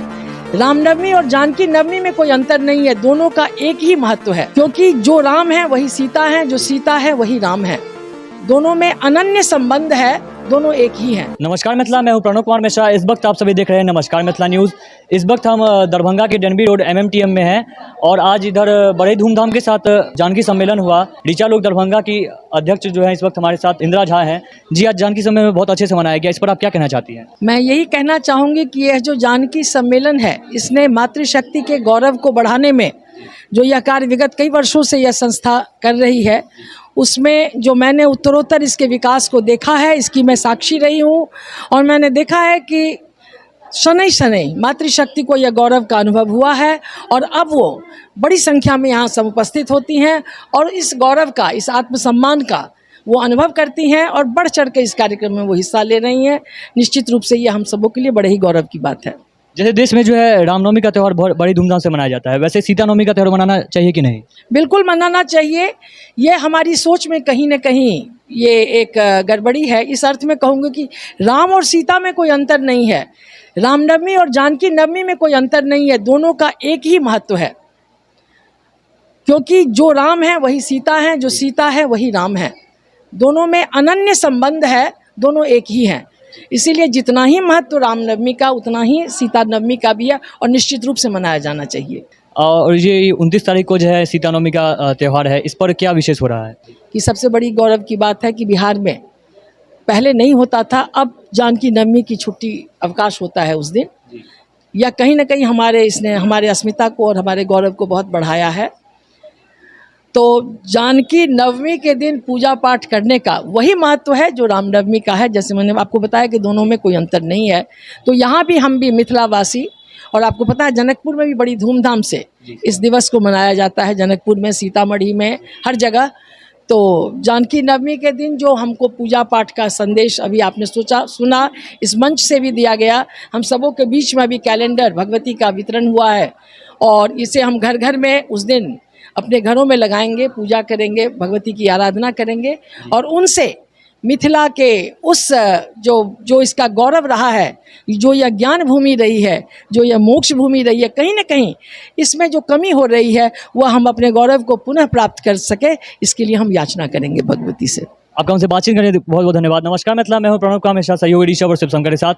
रामनवमी और जानकी नवमी में कोई अंतर नहीं है। दोनों का एक ही महत्व है, क्योंकि जो राम है वही सीता है, जो सीता है वही राम है। दोनों में अनन्य संबंध है, दोनों एक ही हैं। नमस्कार मिथिला, मैं हूं प्रणव कुमार मिश्रा। इस वक्त आप सभी देख रहे हैं नमस्कार मिथिला न्यूज़। इस वक्त हम दरभंगा के डनबी रोड MMTM में हैं और आज इधर बड़े धूमधाम के साथ जानकी सम्मेलन हुआ। ऋचा लोक दरभंगा की अध्यक्ष जो है इस वक्त हमारे साथ इंदिरा झा हैं। जी, आज जानकी सम्मेलन बहुत अच्छे से मनाया गया, इस पर आप क्या कहना चाहती हैं? मैं यही कहना चाहूँगी कि यह जो जानकी सम्मेलन है, इसने मातृशक्ति के गौरव को बढ़ाने में जो यह कार्य विगत कई वर्षों से यह संस्था कर रही है, उसमें जो मैंने उत्तरोत्तर इसके विकास को देखा है, इसकी मैं साक्षी रही हूँ। और मैंने देखा है कि शनै शनै मातृशक्ति को यह गौरव का अनुभव हुआ है और अब वो बड़ी संख्या में यहाँ सब उपस्थित होती हैं और इस गौरव का, इस आत्मसम्मान का वो अनुभव करती हैं और बढ़ चढ़ के इस कार्यक्रम में वो हिस्सा ले रही हैं। निश्चित रूप से ये हम सबों के लिए बड़े ही गौरव की बात है। जैसे देश में जो है रामनवमी का त्यौहार बहुत बड़ी धूमधाम से मनाया जाता है, वैसे सीता नवमी का त्यौहार मनाना चाहिए कि नहीं? बिल्कुल मनाना चाहिए। ये हमारी सोच में कहीं न कहीं ये एक गड़बड़ी है। इस अर्थ में कहूँगी कि राम और सीता में कोई अंतर नहीं है, रामनवमी और जानकी नवमी में कोई अंतर नहीं है, दोनों का एक ही महत्व है। क्योंकि जो राम है वही सीता है, जो सीता है वही राम है, दोनों में अनन्य संबंध है, दोनों एक ही हैं। इसीलिए जितना ही महत्व रामनवमी का उतना ही सीता नवमी का भी है और निश्चित रूप से मनाया जाना चाहिए। और ये 29 तारीख को जो है सीता नवमी का त्यौहार है, इस पर क्या विशेष हो रहा है? कि सबसे बड़ी गौरव की बात है कि बिहार में पहले नहीं होता था, अब जानकी नवमी की छुट्टी अवकाश होता है उस दिन। या कहीं ना कहीं इसने हमारे अस्मिता को और हमारे गौरव को बहुत बढ़ाया है। तो जानकी नवमी के दिन पूजा पाठ करने का वही महत्व है जो रामनवमी का है। जैसे मैंने आपको बताया कि दोनों में कोई अंतर नहीं है। तो यहाँ भी हम भी मिथिलावासी, और आपको पता है जनकपुर में भी बड़ी धूमधाम से इस दिवस को मनाया जाता है, जनकपुर में, सीतामढ़ी में, हर जगह। तो जानकी नवमी के दिन जो हमको पूजा पाठ का संदेश अभी आपने सुना, इस मंच से भी दिया गया। हम सबों के बीच में अभी कैलेंडर भगवती का वितरण हुआ है और इसे हम घर घर में उस दिन अपने घरों में लगाएंगे, पूजा करेंगे, भगवती की आराधना करेंगे और उनसे मिथिला के उस जो इसका गौरव रहा है, जो यह ज्ञान भूमि रही है, जो यह मोक्ष भूमि रही है, कहीं ना कहीं इसमें जो कमी हो रही है वह हम अपने गौरव को पुनः प्राप्त कर सके, इसके लिए हम याचना करेंगे भगवती से। आपका हमसे बातचीत करने बहुत बहुत धन्यवाद। नमस्कार मिथिला, मैं हूँ प्रणव का हमेशा सहयोगी ऋषभ और शिवशंकर के साथ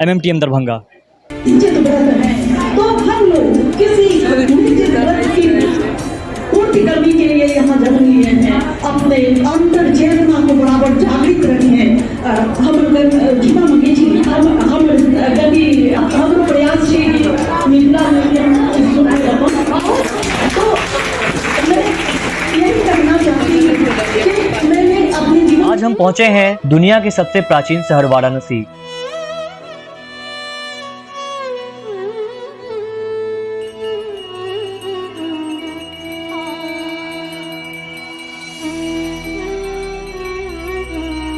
MMTM दरभंगा। निश्चित व्रत है तो हम लोग किसी निश्चित व्रत की पूर्ति करने के लिए यहाँ जन्म लिए हैं, अपने अंतर चेतना को बराबर जागृत रखें। हम जीवा मंगेची हम कभी हम प्रयास से मिलना तो मैं यही करना चाहती हूँ कि मैंने अपने जीवन। आज हम पहुंचे हैं दुनिया के सबसे प्राचीन शहर वाराणसी।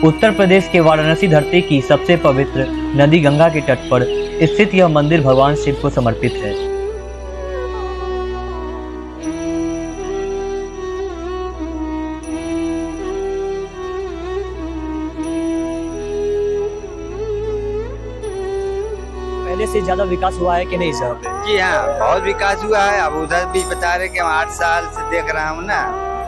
उत्तर प्रदेश के वाराणसी धरती की सबसे पवित्र नदी गंगा के तट पर स्थित यह मंदिर भगवान शिव को समर्पित है। पहले से ज्यादा विकास हुआ है कि नहीं सर? जी हाँ, बहुत विकास हुआ है। अब उधर भी बता रहे कि हम 8 साल से देख रहा हूँ ना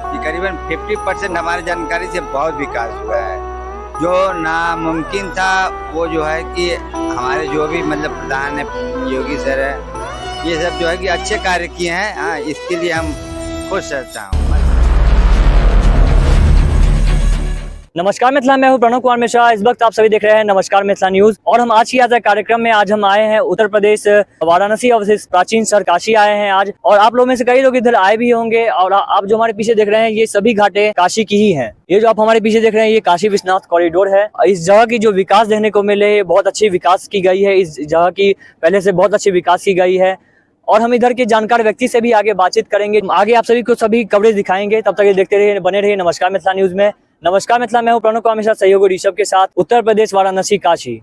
कि करीबन 50% हमारी जानकारी से बहुत विकास हुआ है। जो नामुमकिन था वो जो है कि हमारे जो भी मतलब प्रधान है योगी सर है, ये सब जो है कि अच्छे कार्य किए हैं। हाँ, इसके लिए हम खुश रहता हूँ। नमस्कार मिथिला, मैं हूं प्रणव कुमार मिश्रा। इस वक्त आप सभी देख रहे हैं नमस्कार मिथिला न्यूज और हम आज की आज कार्यक्रम में आज हम आए हैं उत्तर प्रदेश वाराणसी अवशिष्ट प्राचीन शहर काशी आए हैं आज। और आप लोगों में से कई लोग इधर आए भी होंगे और आप जो हमारे पीछे देख रहे हैं ये सभी घाटें काशी की ही हैं। ये जो आप हमारे पीछे देख रहे हैं ये काशी विश्वनाथ कॉरिडोर है। इस जगह की जो विकास देखने को मिले, बहुत अच्छी विकास की गई है। इस जगह की पहले से बहुत अच्छी विकास की गई है और हम इधर के जानकार व्यक्ति से भी आगे बातचीत करेंगे। आगे आप सभी को सभी कवरेज दिखाएंगे, तब तक ये देखते रहिए, बने रहिए नमस्कार मिथिला न्यूज में। नमस्कार मिथिला, मैं हूं प्रणव का हमेशा सहयोगी ऋषभ के साथ, उत्तर प्रदेश वाराणसी काशी।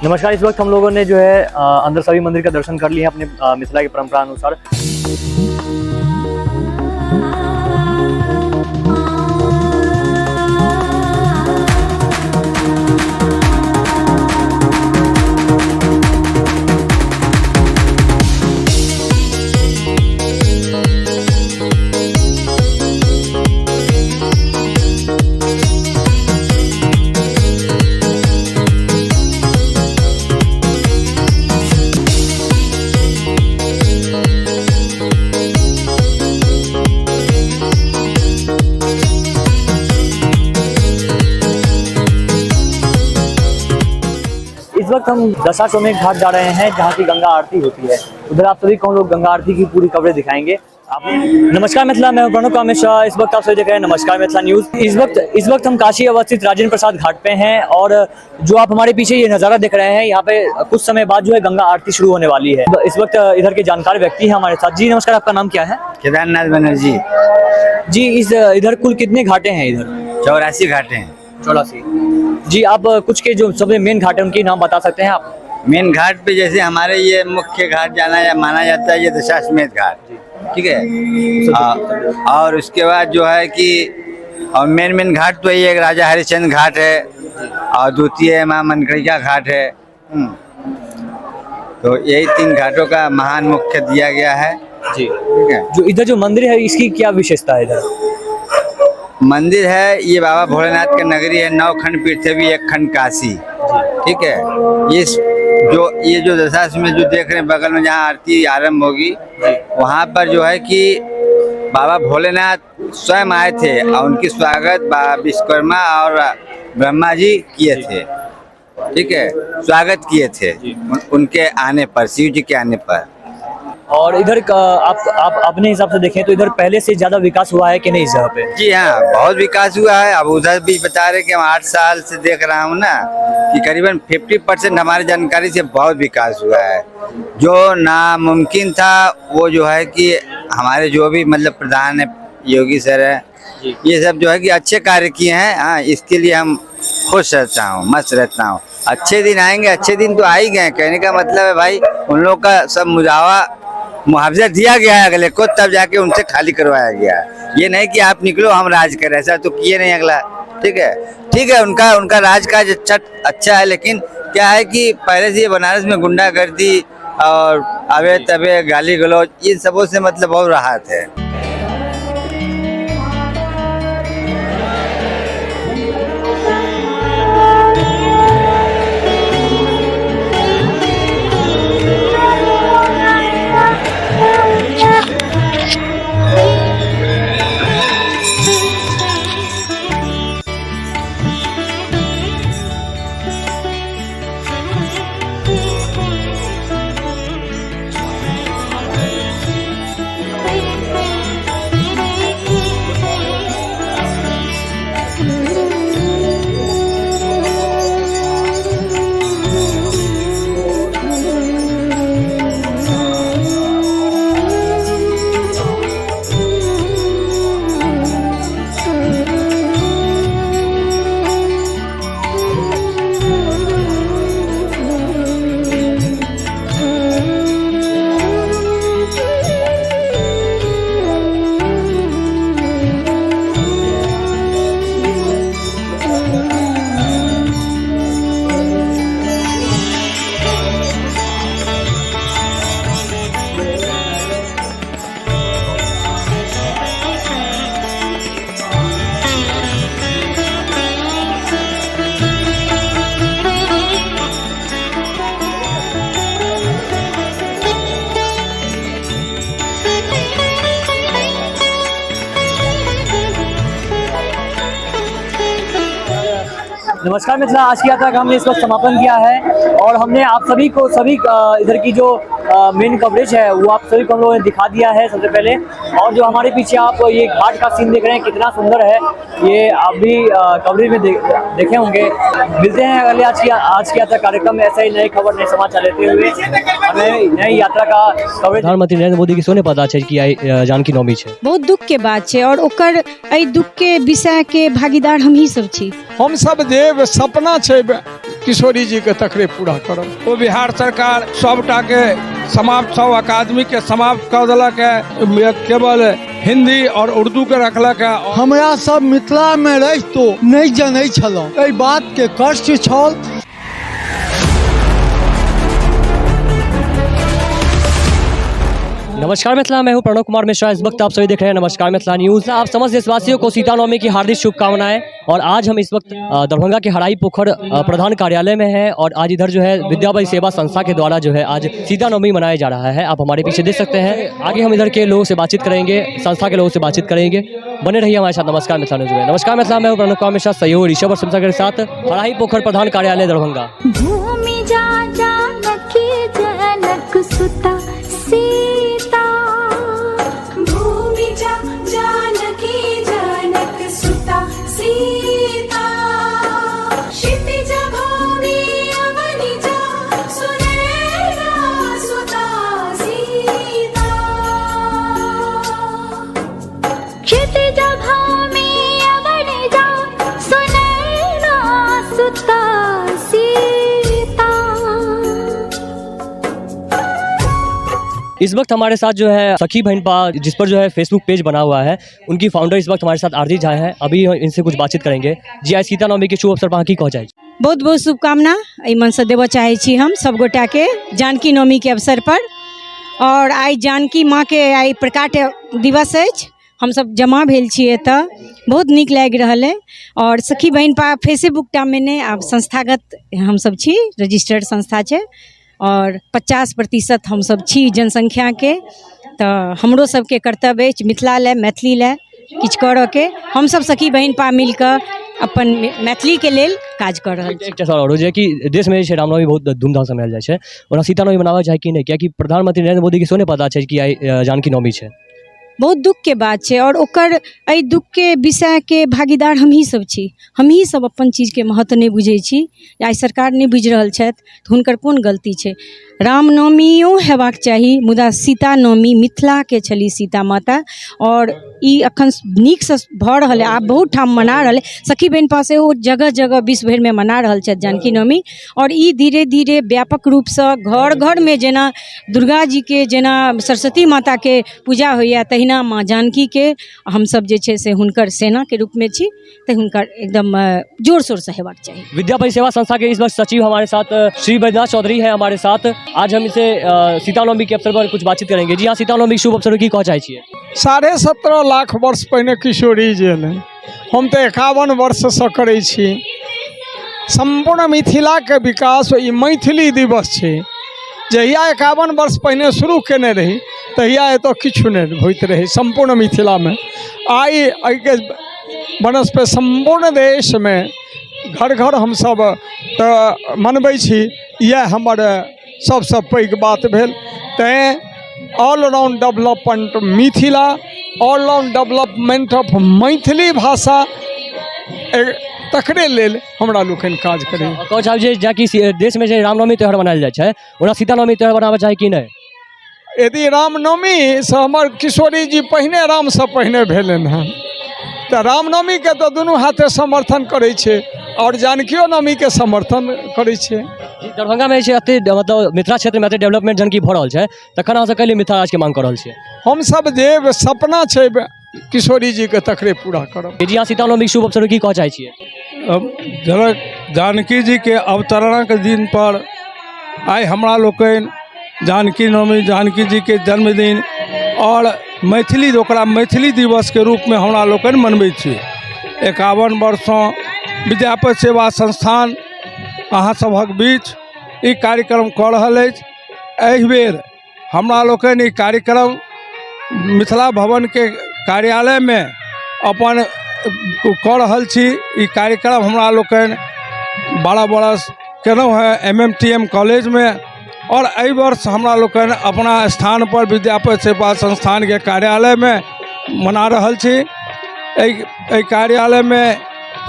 नमस्कार, इस वक्त हम लोगों ने जो है अंदर सभी मंदिर का दर्शन कर लिया अपने मिथिला की परंपरा अनुसार। वक्त हम दशाश्वमेध घाट जा रहे हैं जहाँ की गंगा आरती होती है। उधर आप सभी को हम लोग गंगा आरती की पूरी कवरेज दिखाएंगे। आप नमस्कार मिथिला, मैं हूं प्रणव मिश्रा। इस वक्त आप सभी देख रहे हैं नमस्कार मिथिला न्यूज। इस वक्त हम काशी अवस्थित राजेंद्र प्रसाद घाट पे हैं और जो आप हमारे पीछे ये नज़ारा देख रहे हैं, यहाँ पे कुछ समय बाद जो है गंगा आरती शुरू होने वाली है। इस वक्त इधर के जानकार व्यक्ति हैं हमारे साथ। जी नमस्कार, आपका नाम क्या है? केदारनाथ बनर्जी। जी, इधर कुल कितने घाटे हैं? इधर 84 घाटे हैं। 84। जी, आप कुछ के जो सबसे मेन घाट है उनके नाम बता सकते हैं आप? मेन घाट पे जैसे हमारे ये मुख्य घाट माना जाता है, ये दशाश्वमेध घाट, ठीक है। और उसके बाद जो है कि और मेन घाट तो ये एक राजा हरिश्चंद्र घाट है और द्वितीय माँ मनकरिका घाट है। तो यही 3 घाटों का महान मुख्य दिया गया है। जी, ठीक है। जो इधर जो मंदिर है इसकी क्या विशेषता है? इधर मंदिर है, ये बाबा भोलेनाथ का नगरी है। 9 खंड पृथ्वी, 1 खंड काशी, ठीक है। ये जो दशाश्वमेध जो देख रहे हैं बगल में जहाँ आरती आरंभ होगी, वहाँ पर जो है कि बाबा भोलेनाथ स्वयं आए थे और उनकी स्वागत विश्वकर्मा और ब्रह्मा जी किए थे, ठीक है। स्वागत किए थे उनके आने पर, शिव जी के आने पर। और इधर का आप अपने हिसाब से देखें तो इधर पहले से ज्यादा विकास हुआ है कि नहीं इस जगह पे? जी हाँ, बहुत विकास हुआ है। अब उधर भी बता रहे कि हम 8 साल से देख रहा हूँ ना कि करीबन 50% हमारी जानकारी से बहुत विकास हुआ है। जो नामुमकिन था वो जो है कि हमारे जो भी मतलब प्रधान है, योगी सर है, ये सब जो है कि अच्छे कार्य किए हैं। हाँ, इसके लिए हम खुश रहता हूँ, मस्त रहता हूँ। अच्छे दिन आएंगे, अच्छे दिन तो आ ही गए। कहने का मतलब है भाई, उन लोग का सब मुआवजा दिया गया है अगले को, तब जाके उनसे खाली करवाया गया है। ये नहीं कि आप निकलो हम राज करें, ऐसा तो किए नहीं अगला, ठीक है। ठीक है, उनका राज काज अच्छा है, लेकिन क्या है कि पहले से ये बनारस में गुंडागर्दी और अबे तबे गाली गलौज, इन सबों से मतलब बहुत राहत है। नमस्कार मिथिला, आज की यात्रा का हमने इस वक्त समापन किया है और हमने आप सभी इधर की जो मेन कवरेज है वो आप सभी को हम लोगों ने दिखा दिया है सबसे पहले। और जो हमारे पीछे आप ये घाट का सीन देख रहे हैं कितना सुंदर है, ये आप भी कवरेज में देखे होंगे। मिलते हैं अगले आज की यात्रा कार्यक्रम में ऐसे ही नई खबर, नए समाचार लेते हुए हमें नई यात्रा का कवरेज। प्रधानमंत्री नरेंद्र मोदी की सोने पता चल कि जानकी नवमी है। बहुत दुख के बात है और ओकर एहि दुख के विषय के भागीदार हम ही सब छी। हम सब देव सपना छै किशोरी जी के तकरे पूरा करब। ओ बिहार सरकार सबटा के समाप्त 100 अकादमी के समाप्त कर देलक है, केवल हिंदी और उर्दू के रखलक है। हमरा सब मिथिला में रहितो नहीं जनै छलहुँ, एहि बात के कष्ट छल। नमस्कार मिथिला, मैं हूं प्रणव कुमार मिश्रा। इस वक्त आप सभी देख रहे हैं नमस्कार मिथिला न्यूज। आप समस्त देशवासियों को सीता नवमी की हार्दिक शुभकामनाएं। और आज हम इस वक्त दरभंगा के हराई पोखर प्रधान कार्यालय में हैं और आज इधर जो है विद्याबाई सेवा संस्था के द्वारा जो है आज सीता नवमी मनाया जा रहा है। आप हमारे पीछे देख सकते हैं। आगे हम इधर के लोगों से बातचीत करेंगे, संस्था के लोगों से बातचीत करेंगे। बने रहिए हमारे साथ नमस्कार मिथिला न्यूज में। नमस्कार मिथिला, मैं हूं प्रणव कुमार मिश्रा, सहयोगी ऋषभ और ऋषभ के साथ हराई पोखर प्रधान कार्यालय दरभंगा। जा जानकी जनक सुता सीता भूमि जा जानकी जनक सुता सीता क्षितिज भूमि अवनि जा सुनैना सुता सीता क्षितिज भूमि अवनि जा सुनैना सुता सीता। इस वक्त हमारे साथ जो है सखी बहन पा जिस पर जो है फेसबुक पेज बना हुआ है, उनकी फाउंडर इस वक्त हमारे साथ आरती झा है। अभी इनसे कुछ बातचीत करेंगे। जी आई सीता नवमी के शुभ अवसर पर की कह जाए। बहुत बहुत शुभकामना एहि मन से देबऽ चाहै छी हम सब गोटा के जानकी नवमी के अवसर पर। और आई जानकी माँ के आई प्रकाट दिवस अछि, हम सब जमा भेल छी एतऽ, बहुत नीक लागि रहल है। और सखी बहन पा फेसबुक टा में ने आब संस्थागत हम सब छी, रजिस्टर्ड संस्था छै और 50% हम सब छी जनसंख्या के। तो हमरो सबके कर्तव्य अछि मिथिला लए मैथिली लए किछु करऽ के। हम सब सखी बहन पा मिलकर अपन मैथिली के लेल काज कर रहल छी। एकटा सवाल और जे कि देश में जे रामनवमी बहुत धूमधाम से मनायल जाइ छै, ओना सीता नवमी मनाबऽ चाही कि नहीं, कियाकि प्रधानमंत्री नरेंद्र मोदी के सेहो नहीं पता छै कि आई जानकी नवमी छै। बहुत दुख के बात छै और ओकर एहि दुख के विषय के भागीदार हमही सब छी। हमही सब अपन चीज के महत्व नहीं बुझै छी, आई सरकार नहीं बुझि रहल छथि तऽ हुनकर कोन गलती छै। रामनवमियो हेबाक चाही, मुदा सीता नवमी मिथिला के छली सीता माता। और ई अखन नीक से भऽ रहल है, आब बहुत ठाम मना रहल है। सखी बहन पास ओ जगह जगह विश्व भर में मना रहल छथि जानकी नवमी। और ई धीरे धीरे व्यापक रूप से घर घर में जेना दुर्गा जी के जेना सरस्वती माता के पूजा होइया, तहिना माँ जानकी के हम सब जे छै से हुनकर सेना के रूप में छी, तो हुनकर एकदम जोर शोर से हेबाक चाहिए। विद्या परिसेवा संस्था के इस वक्त सचिव हमारे साथ श्री बैद्यनाथ चौधरी है हमारे साथ। आज हम इसे सीता नवमी के अवसर पर कुछ बातचीत करेंगे। जी हाँ, सीता नवमी शुभ अवसर की कह चाहिए। 17.5 लाख वर्ष पहिने किशोरी जी एलनि, हम तो 51 वर्ष से करै छी। संपूर्ण मिथिला के विकास ई मैथिली दिवस छै। जहिया 51 वर्ष पहिने शुरू केने रही तहिया एतऽ किछु नहि होइत रही संपूर्ण मिथिला में। आई एहिके बनस्पति संपूर्ण देश में घर घर हम सब तऽ मनबै छी, यह हमर सबसे पैघ बात भेल। तैं all round development Mithila, all round development of Maithili भाषा तकरे लेल हमरा लोकनि काज करै। कह चाहब जे कि देश में जे रामनवमी त्यौहार मनायल जाइ छै, ओना सीता नवमी त्यौहार मनाबऽ चाही कि नहीं। यदि रामनवमी से हमर किशोरी जी पहिने राम से पहिने भेलनि हँ, तो रामनवमी के तो दुनू हाथे समर्थन करै छै और जानकियो नवमी के समर्थन करै छै। दरभंगा में एते मतलब मिथिला क्षेत्र में एते डेवलपमेंट जन की भऽ रहल छै, तखन अहाँ सब कैले मिथिला राज के मांग कर रहल छियै। हम सब जे सपना छै किशोरी जी के तकरे पूरा करब। जी हाँ, सीता नवमी शुभ अवसर की कह चाहै छियै। जनक जानकी जी के अवतरण के दिन पर आइ हमरा लोकनि जानकी नवमी, जानकी जी के जन्मदिन और मैथिली ओकरा मैथिली दिवस के रूप में हमरा लोकनि मनबै छी। 51 वर्षों विद्यापति सेवा संस्थान अहाँ सभक बीच ई कार्यक्रम कऽ रहल अछि। एहि बेर हमरा लोकनि ई कार्यक्रम मिथिला भवन के कार्यालय में अपन कऽ रहल छी। ई कार्यक्रम हमरा लोकनि 12 बरस केलहुँ हैं MMTM कॉलेज में, और एहि वर्ष हमरा लोकनि अपना स्थान पर विद्यापति सेवा संस्थान के कार्यालय में मना रहल छी। एहि कार्यालय में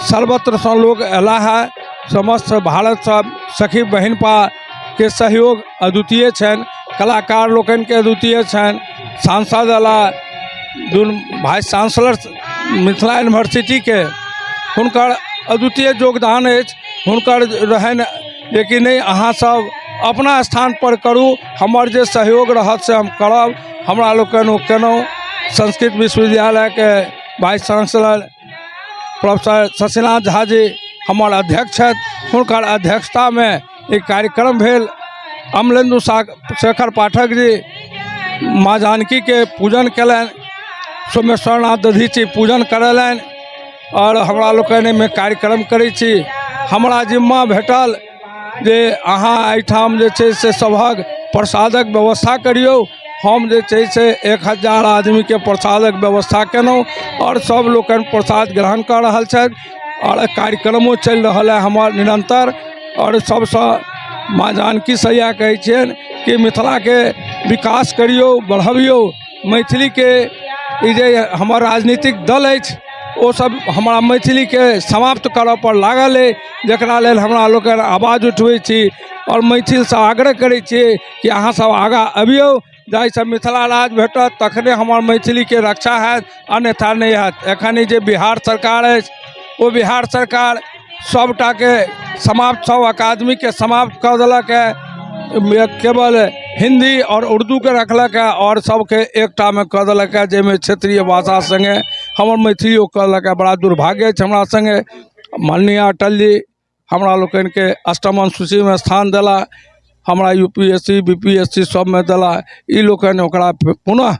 सर्वत्र से लोग अयला है। समस्त भारत सब सखी बहन पा के सहयोग अद्वितीय छनि, कलाकार लोकनि के अद्वितीय छनि, सांसद अला वाइस चांसलर मिथिला यूनिवर्सिटी के हुनकर अद्वितीय योगदान अछि। हुनकर रहनि लेकिन नहीं अहाँ सब अपना स्थान पर करू, हमर जे सहयोग रहत से हम करब। हमरा लोकनि केलहुँ। संस्कृत विश्वविद्यालय के vice chancellor professor Shashinath Jha ji हमर अध्यक्ष छथि, हुनकर अध्यक्षता में एक कार्यक्रम भेल। अमलेन्दु शेखर पाठक जी माँ जानकी के पूजन कयलनि, सोमेश्वरनाथ दधीची पूजन करेलनि और हमरा लोकनि में कार्यक्रम करै छी। हमरा जिम्मा भेटल जे अहाँ एहिठाम जे छै से सभक प्रसादक व्यवस्था करियौ। हम जे छै से 1000 आदमी के प्रसादक व्यवस्था केलहुँ और सब लोकनि प्रसाद ग्रहण कर रहल छथि और कार्यक्रमों चलि रहल है हमर निरंतर। और सबसे माँ जानकी सैया कहै छियनि कि मिथिला के विकास करियौ, बढ़बियौ। मैथिली के ई जे हमर राजनीतिक दल अछि ओ सब हमरा मैथिली के समाप्त करऽ पर लागल है, जकरा लेल हमरा लोग आवाज उठबै छी और मैथिल से आग्रह करै छियै कि अहाँ सब आगाँ अबियौ, जाहिसँ मिथिला राज भेटत तखने हमर मैथिली के रक्षा हैत, अन्यथा नहीं हैत। एखन जे बिहार सरकार अछि ओ बिहार सरकार सबटा के समाप्त, सब अकादमी के समाप्त कऽ देलक है, केवल हिंदी और उर्दू के रखलक है और सबके एकटा में कऽ देलक है, जाहिमे क्षेत्रीय भाषा संगे हमर मैथिलियो कहलक है। बड़ा दुर्भाग्य है हमरा संगे माननीय अटल जी हमरा लोकनि के अष्टम सूची में स्थान देला, हमरा यूपीएससी बीपीएससी सब में देला, ई लोकनि ओकरा पुनः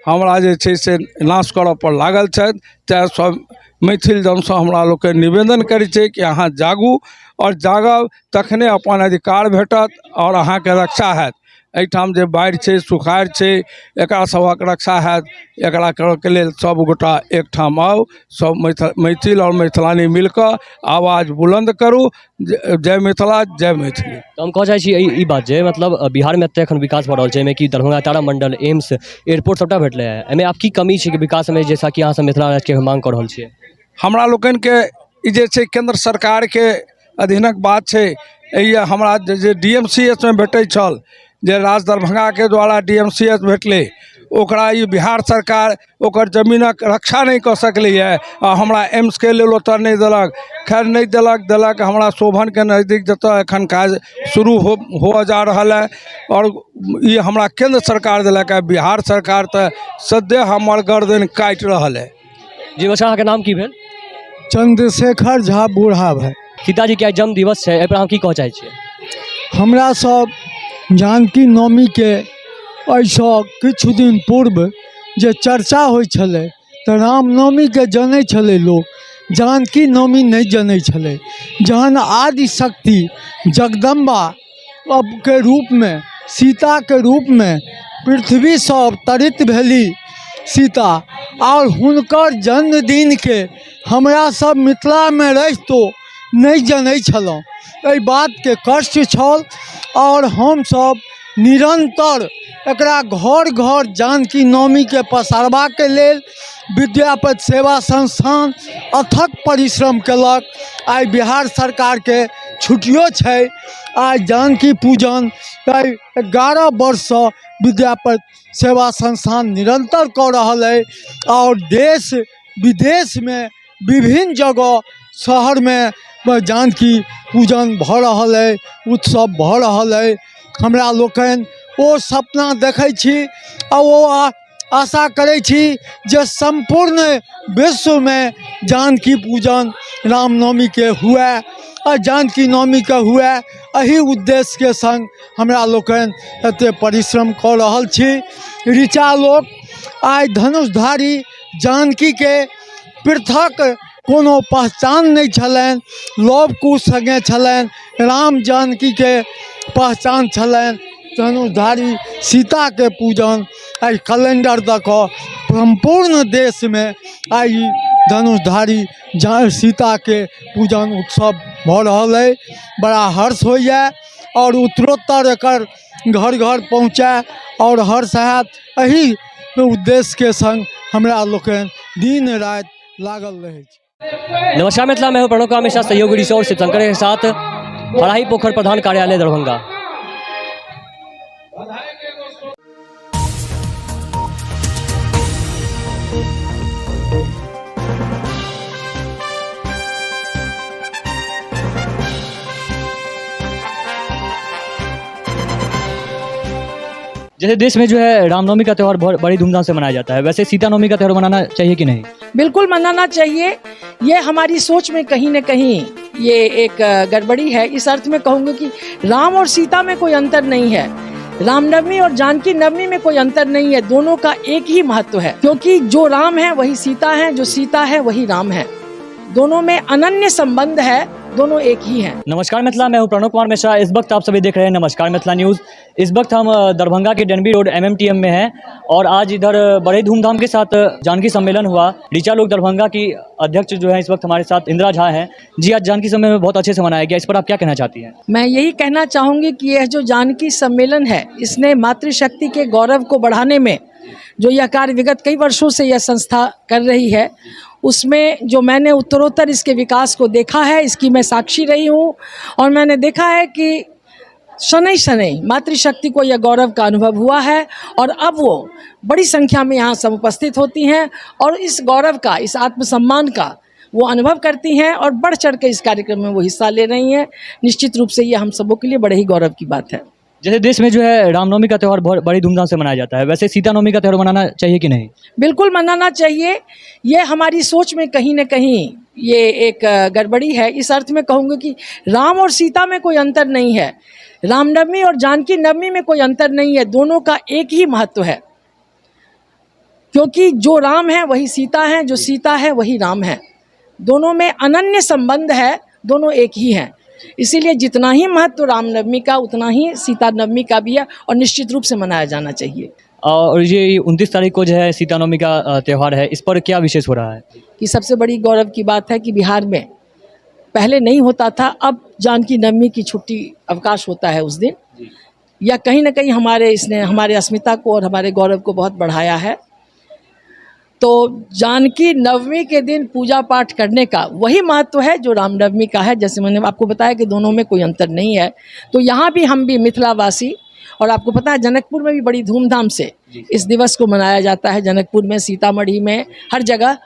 हमरा जे छै से नाश करऽ पर लागल छथि। तेँ सब मैथिल जनसँ हमरा लोकनि निवेदन करै छै कि अहाँ जागू और जागब तखने अपन अधिकार भेटत और अहाँके रक्षा हैत। एहिठाम जे बाढ़ि छै, सुखाड़ छै, एकरा सबक रक्षा हैत। एकरा करऽके लेल सब गोटा एकठाम आउ, सब मैथिल और मैथिलानी मिलकर आवाज बुलंद करू, जय मिथिला जय मैथिली। तो हम कह चाहै छी ई बात जे मतलब बिहार में एते एखन विकास भऽ रहल छै, एहिमे कि दरभंगा तारामंडल, एम्स, एयरपोर्ट सबटा भेटलै है, एहिमे आब की कमी छै कि विकास में, जैसा कि अहाँ सब मिथिला राज्य के मांग कऽ रहल छियै? हमरा लोकनि के ई जे छै केंद्र सरकार के अधीनक बात छै। हमरा जे DMCH में भेटै छल, जे राज दरभंगा के द्वारा DMCH भेटलै, ओकरा ई बिहार सरकार ओकर जमीनक रक्षा नहीं कऽ सकलैए आ हमरा एम्स के लेल ओतऽ नहीं देलक। खैर नहीं देलक हमरा शोभन के नज़दीक जतऽ एखन काज शुरू हो जा रहल है और ये हमरा केंद्र सरकार देलक है। बिहार सरकार तऽ सद्य हमर गर्दन काटि रहल है। जी बच्चा, अहाँके नाम की भेल? चंद्रशेखर झा बूढ़ा भाई। सीताजी के जन्म दिवस है, एहि पर अहाँ की कहऽ चाहै छियै? हमरा सब जानकी नवमी के एहिसँ किछु दिन पूर्व जे चर्चा होइ छलै तऽ रामनवमी के जनै छलै लोक, जानकी नवमी नहीं जनै छलै। जहन आदि शक्ति जगदम्बा के रूप में, सीता के रूप में पृथ्वी से अवतरित भेली सीता, और हुनकर जन्मदिन के हमरा सब मिथिला में रहितो नहीं जनै छलहुँ। एहि बात के कष्ट छल और हम सब निरंतर एकरा घर घर जानकी नवमी के पसारबा के लेल विद्यापति सेवा संस्थान अथक परिश्रम केलक। आइ बिहार सरकार के छुट्टियो छै, आइ जानकी पूजन 11 वर्ष से विद्यापति सेवा संस्थान निरंतर कऽ रहल है और देश विदेश में विभिन्न जगह शहर में जानकी पूजन भऽ रहल है, उत्सव भऽ रहल है। हमरा लोकनि ओ सपना देखै छी आ ओ आशा करै छी जे संपूर्ण विश्व में जानकी पूजन रामनवमी के हुए और जानकी नवमी के हुए। एही उद्देश्य के संग हमरा लोकनि एते परिश्रम कऽ रहल छी। ऋचा लोक आइ धनुषधारी जानकी के पृथक कोनो पहचान नहीं छलनि, लव कुश संगे छलनि, राम जानकी के पहचान छलनि। धनुषधारी सीता के पूजन आई कैलेंडर दऽ कऽ संपूर्ण देश में आई धनुषधारी सीता के पूजन उत्सव भऽ रहल है। बड़ा हर्ष होइए और उत्तरोत्तर एकर घर घर पहुँचे और हर्ष हैत। एही उद्देश्य के संग हमरा लोकनि दिन राति लागल रहै छी। नमस्कार मिथिला, मैं हूं प्रणव कुमार मिश्रा, सहयोगी रिसोर्स शिवशंकर के साथ हराही पोखर प्रधान कार्यालय दरभंगा। जैसे देश में जो है रामनवमी का त्यौहार बहुत बड़ी धूमधाम से मनाया जाता है, वैसे सीता नवमी का त्यौहार मनाना चाहिए कि नहीं? बिल्कुल मनाना चाहिए। ये हमारी सोच में कहीं न कहीं ये एक गड़बड़ी है। इस अर्थ में कहूँगी कि राम और सीता में कोई अंतर नहीं है, रामनवमी और जानकी नवमी में कोई अंतर नहीं है, दोनों का एक ही महत्व है। क्योंकि जो राम है वही सीता है, जो सीता है वही राम है, दोनों में अनन्य संबंध है। दोनों एक ही हैं। नमस्कार मिथिला, मैं हूं प्रणव कुमार मिश्रा। इस वक्त आप सभी देख रहे हैं नमस्कार मिथिला न्यूज़। इस वक्त हम दरभंगा के डनबी रोड MMTM में हैं और आज इधर बड़े धूमधाम के साथ जानकी सम्मेलन हुआ। ऋचा लोक दरभंगा की अध्यक्ष जो है इस वक्त हमारे साथ इंदिरा झा हैं। जी, आज जानकी सम्मेलन बहुत अच्छे से मनाया गया, इस पर आप क्या कहना चाहती हैं? मैं यही कहना चाहूँगी कि यह जो जानकी सम्मेलन है, इसने मातृशक्ति के गौरव को बढ़ाने में जो यह कार्य विगत कई वर्षों से यह संस्था कर रही है, उसमें जो मैंने उत्तरोत्तर इसके विकास को देखा है, इसकी मैं साक्षी रही हूँ। और मैंने देखा है कि शनै शनै मातृशक्ति को यह गौरव का अनुभव हुआ है और अब वो बड़ी संख्या में यहाँ सब उपस्थित होती हैं और इस गौरव का, इस आत्मसम्मान का वो अनुभव करती हैं और बढ़ चढ़ के इस कार्यक्रम में वो हिस्सा ले रही हैं। निश्चित रूप से ये हम सबों के लिए बड़े ही गौरव की बात है। जैसे देश में जो है रामनवमी का त्यौहार बहुत बड़ी धूमधाम से मनाया जाता है, वैसे सीता नवमी का त्यौहार मनाना चाहिए कि नहीं? बिल्कुल मनाना चाहिए। ये हमारी सोच में कहीं न कहीं ये एक गड़बड़ी है। इस अर्थ में कहूँगी कि राम और सीता में कोई अंतर नहीं है, रामनवमी और जानकी नवमी में कोई अंतर नहीं है, दोनों का एक ही महत्व है। क्योंकि जो राम है वही सीता है, जो सीता है वही राम है, दोनों में अनन्य संबंध है, दोनों एक ही हैं। इसीलिए जितना ही महत्व रामनवमी का उतना ही सीता नवमी का भी है और निश्चित रूप से मनाया जाना चाहिए। और ये 29 तारीख को जो है सीता नवमी का त्यौहार है, इस पर क्या विशेष हो रहा है? कि सबसे बड़ी गौरव की बात है कि बिहार में पहले नहीं होता था, अब जानकी नवमी की छुट्टी अवकाश होता है उस दिन। या कहीं ना कहीं इसने हमारे अस्मिता को और हमारे गौरव को बहुत बढ़ाया है। तो जानकी नवमी के दिन पूजा पाठ करने का वही महत्व है जो रामनवमी का है। जैसे मैंने आपको बताया कि दोनों में कोई अंतर नहीं है, तो यहाँ भी हम भी मिथिलावासी, और आपको पता है जनकपुर में भी बड़ी धूमधाम से इस दिवस को मनाया जाता है, जनकपुर में, सीतामढ़ी में, हर जगह।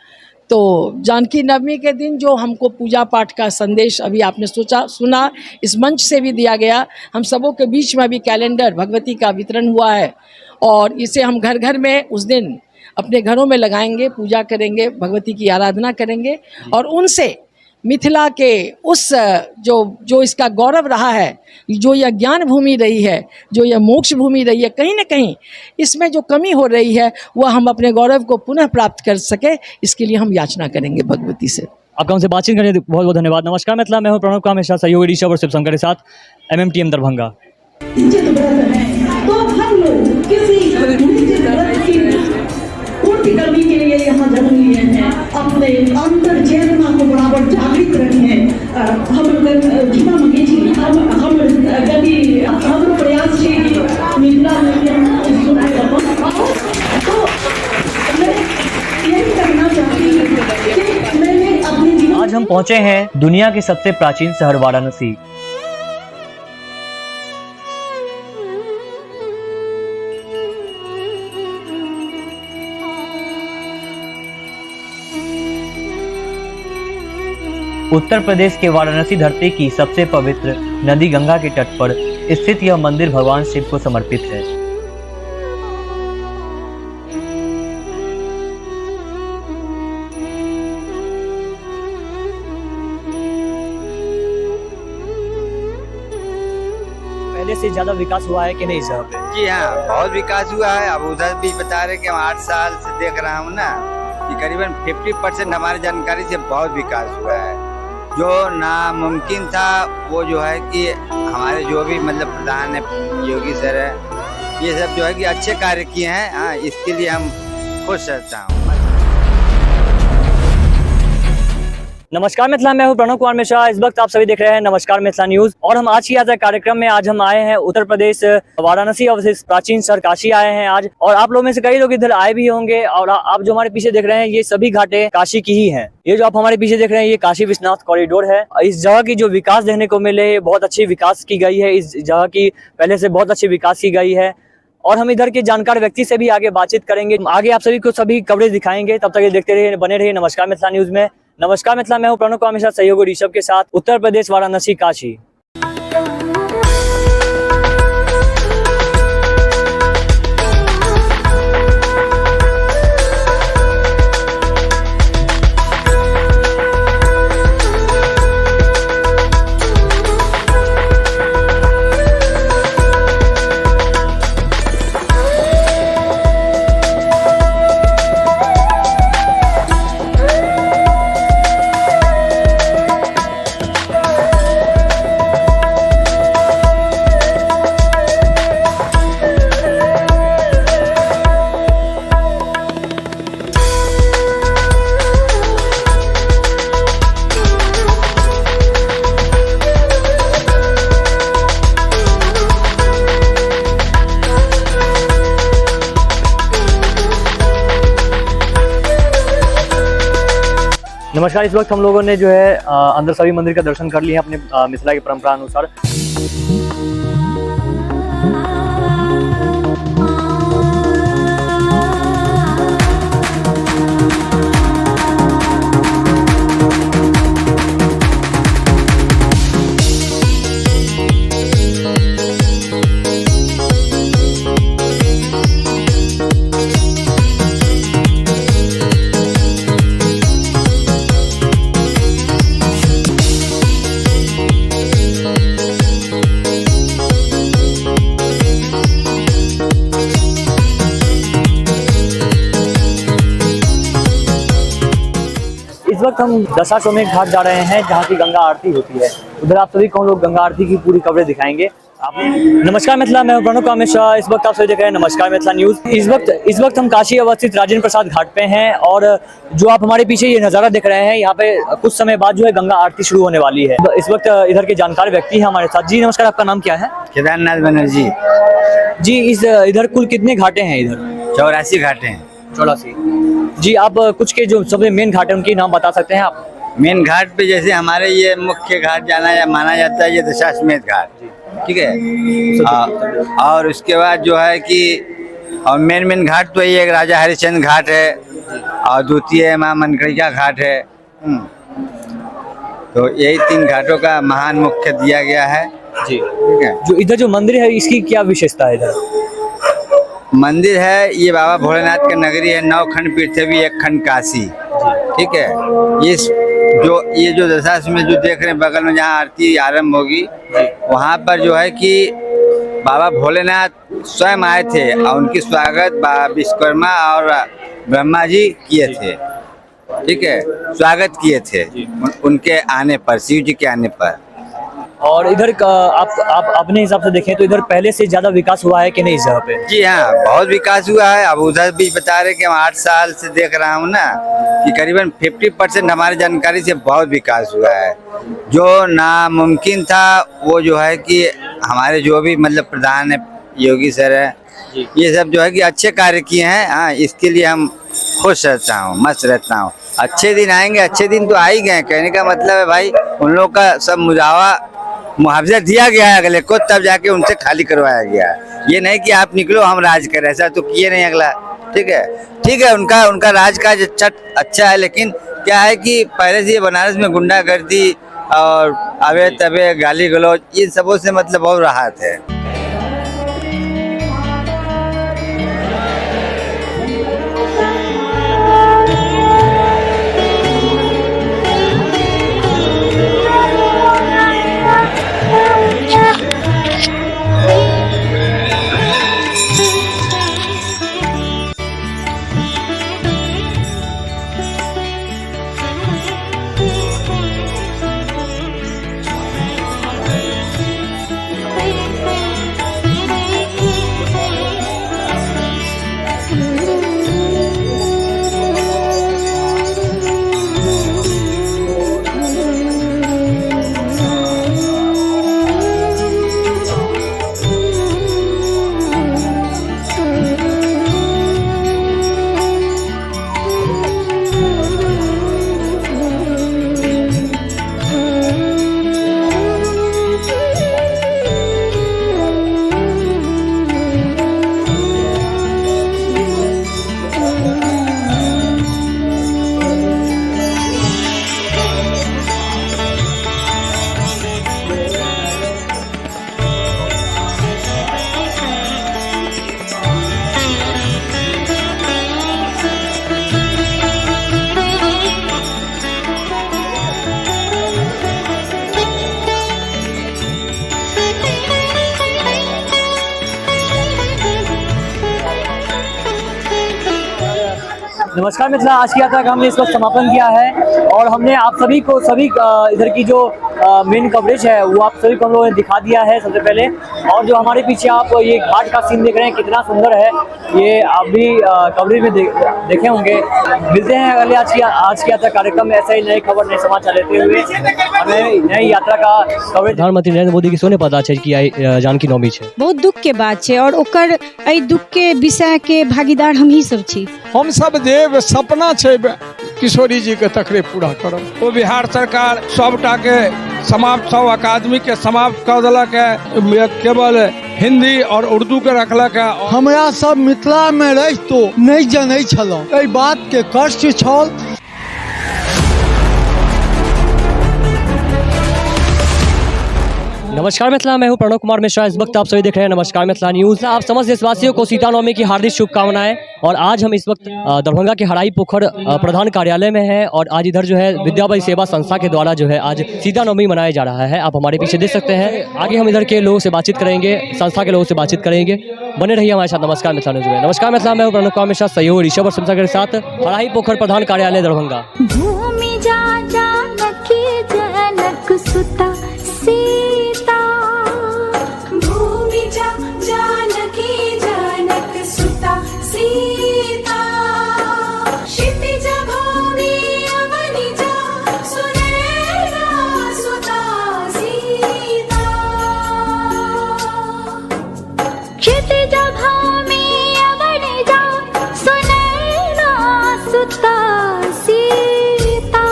तो जानकी नवमी के दिन जो हमको पूजा पाठ का संदेश अभी आपने सुना, इस मंच से भी दिया गया। हम सबों के बीच में अभी कैलेंडर भगवती का वितरण हुआ है और इसे हम घर घर में उस दिन अपने घरों में लगाएंगे, पूजा करेंगे, भगवती की आराधना करेंगे और उनसे मिथिला के उस जो इसका गौरव रहा है, जो यह ज्ञान भूमि रही है, जो यह मोक्ष भूमि रही है, कहीं ना कहीं इसमें जो कमी हो रही है वह हम अपने गौरव को पुनः प्राप्त कर सके, इसके लिए हम याचना करेंगे भगवती से। आपका हमसे बातचीत करने के लिए बहुत बहुत धन्यवाद। नमस्कार मिथिला, मैं हूं प्रणव कुमार मिश्रा, सहयोगी ऋषभ और शिवशंकर के साथ MMTM दरभंगा। निश्चित व्रत है तो हम लोग किसी निश्चित व्रत की पूर्ति करने के लिए यहाँ जन्म लिए हैं, अपने अंतर चेतना को बराबर जागृत रखें। हम जीवा मंगेची हम गति हम प्रयास से मिथिला में तो मैं यही कहना चाहती हूँ कि मैंने अपने जीवन। आज हम पहुंचे हैं दुनिया के सबसे प्राचीन शहर वाराणसी। उत्तर प्रदेश के वाराणसी धरती की सबसे पवित्र नदी गंगा के तट पर स्थित यह मंदिर भगवान शिव को समर्पित है। पहले से ज्यादा विकास हुआ है कि नहीं इस जगह पे? जी हाँ, बहुत विकास हुआ है। अब उधर भी बता रहे कि हम 8 साल से देख रहा हूँ ना कि करीबन 50% हमारी जानकारी से बहुत विकास हुआ है। जो नामुमकिन था वो जो है कि हमारे जो भी मतलब प्रधान है योगी सर है, ये सब जो है कि अच्छे कार्य किए हैं। हाँ, इसके लिए हम खुश रहता हूँ। नमस्कार मिथिला, मैं हूं प्रणव कुमार मिश्रा। इस वक्त आप सभी देख रहे हैं नमस्कार मिथिला न्यूज़ और हम आज की आज कार्यक्रम में आज हम आए हैं उत्तर प्रदेश वाराणसी अवशेष प्राचीन शहर काशी आए हैं आज। और आप लोगों में से कई लोग इधर आए भी होंगे और आप जो हमारे पीछे देख रहे हैं ये सभी घाटें काशी की ही हैं। ये जो आप हमारे पीछे देख रहे हैं ये काशी विश्वनाथ कॉरिडोर है। इस जगह की जो विकास देखने को मिले, बहुत अच्छी विकास की गई है। इस जगह की पहले से बहुत अच्छी विकास की गई है और हम इधर के जानकार व्यक्ति से भी आगे बातचीत करेंगे। आगे आप सभी को सभी कवरेज दिखाएंगे, तब तक ये देखते रहिए, बने रहिए नमस्कार मिथिला न्यूज़ में। नमस्कार मिथिला, मैं हूं प्रणव कुमार मिश्रा, सहयोगी ऋषभ के साथ, उत्तर प्रदेश वाराणसी काशी। नमस्कार। इस वक्त हम लोगों ने जो है अंदर सभी मंदिर का दर्शन कर लिए हैं अपने मिथिला की परंपरा अनुसार। इस वक्त हम दशाश्वमेध घाट जा रहे हैं जहाँ की गंगा आरती होती है। उधर आप सभी को हम लोग गंगा आरती की पूरी कवरेज दिखाएंगे। आप नमस्कार मिथिला, मैं प्रणव कामेश शाह। इस वक्त आप सभी देख रहे हैं नमस्कार मिथिला न्यूज। इस वक्त हम काशी अवस्थित राजेंद्र प्रसाद घाट पे हैं और जो आप हमारे पीछे ये नज़ारा देख रहे हैं, यहाँ पे कुछ समय बाद जो है गंगा आरती शुरू होने वाली है। इस वक्त इधर के जानकार व्यक्ति हैं हमारे साथ। जी नमस्कार, आपका नाम क्या है? केदारनाथ बनर्जी जी। इधर कुल कितने घाटे हैं? इधर 84 घाटे हैं। 84 जी। आप कुछ के जो सबसे मेन घाट है उनके नाम बता सकते हैं आप? मेन घाट पे जैसे हमारे ये मुख्य घाट जाना या माना जाता है ये दशाश्वमेध घाट, ठीक है। और उसके बाद जो है कि और मेन घाट तो ये एक राजा हरिश्चंद्र घाट है और द्वितीय माँ मनकड़िका घाट है। तो यही 3 घाटों का महान मुख्य दिया गया है जी, ठीक है। जो इधर जो मंदिर है इसकी क्या विशेषता है? इधर मंदिर है ये बाबा भोलेनाथ का नगरी है। 9 खंड पृथ्वी, 1 खंड काशी, ठीक है। ये जो दशाश्वमेध जो देख रहे हैं बगल में जहाँ आरती आरंभ होगी, वहाँ पर जो है कि बाबा भोलेनाथ स्वयं आए थे और उनकी स्वागत विश्वकर्मा और ब्रह्मा जी किए थे, ठीक है। स्वागत किए थे उनके आने पर, शिव जी के आने पर। और इधर का आप अपने हिसाब से देखें तो इधर पहले से ज्यादा विकास हुआ है कि नहीं इस जगह पे? जी हाँ, बहुत विकास हुआ है। अब उधर भी बता रहे कि हम 8 साल से देख रहा हूँ ना कि करीबन 50% हमारी जानकारी से बहुत विकास हुआ है। जो नामुमकिन था वो जो है कि हमारे जो भी मतलब प्रधान है योगी सर है, ये सब जो है कि अच्छे कार्य किए हैं। हाँ, इसके लिए हम खुश रहता हूँ, मस्त रहता हूँ। अच्छे दिन आएंगे, अच्छे दिन तो आ ही गए। कहने का मतलब है भाई उन लोग का सब मुआवजा दिया गया है अगले को, तब जाके उनसे खाली करवाया गया है। ये नहीं कि आप निकलो हम राज करें, ऐसा तो किए नहीं अगला, ठीक है। ठीक है, उनका राज काज अच्छा है, लेकिन क्या है कि पहले से ये बनारस में गुंडागर्दी और अबे तबे गाली गलौज इन सबों से मतलब बहुत राहत है। नमस्कार मिथिला, आज की यात्रा का हमने इस वक्त समापन किया है और हमने आप सभी को इधर की जो मेन कवरेज है वो आप सभी को हम लोगों ने दिखा दिया है सबसे पहले। और जो हमारे पीछे आप ये घाट का सीन देख रहे हैं कितना सुंदर है, ये आप भी कवरेज में देखे होंगे। मिलते हैं अगले आज की यात्रा कार्यक्रम में ऐसा ही नए खबर नए समाचार लेते हुए हमें नई यात्रा का कवरेज। प्रधानमंत्री नरेंद्र मोदी की सोने पता है कि जानकी नवमी है, बहुत दुख के बात है और ओकर दुख के विषय के भागीदार हम ही सब छी। हम सब देव सपना है किशोरी जी के तकरे पूरा करब। तो बिहार सरकार सबटा के समाप्त सब अकादमी के समाप्त कर देलक है, केवल हिंदी और उर्दू के रखलक है। हमरा सब मिथिला में रहितो नहीं जनै छलहुँ, एहि बात के कष्ट छल। नमस्कार मिथिला, मैं हूं प्रणव कुमार मिश्रा। इस वक्त आप सभी देख रहे हैं नमस्कार मिथिला न्यूज़। आप समस्त देशवासियों को सीता नवमी की हार्दिक शुभकामनाएं। और आज हम इस वक्त दरभंगा के हराई पोखर प्रधान कार्यालय में हैं और आज इधर जो है विद्यापति सेवा संस्था के द्वारा जो है आज सीता नवमी मनाया जा रहा है। आप हमारे पीछे देख सकते हैं। आगे हम इधर के लोगों से बातचीत करेंगे, संस्था के लोगों से बातचीत करेंगे। बने रहिए हमारे साथ नमस्कार मिथिला न्यूज़ में। नमस्कार मिथिला, मैं हूं प्रणव कुमार मिश्रा, सहयोग ऋषभ और समसा के साथ हराई पोखर प्रधान कार्यालय दरभंगा। भूमि जा जानकी जनक सुता सीता, भूमि जा जानकी जनक सुता सीता, क्षितिज भूमि अवनि जा सुनैना सुता सीता, क्षितिज भूमि अवनि जा सुनैना सुता सीता।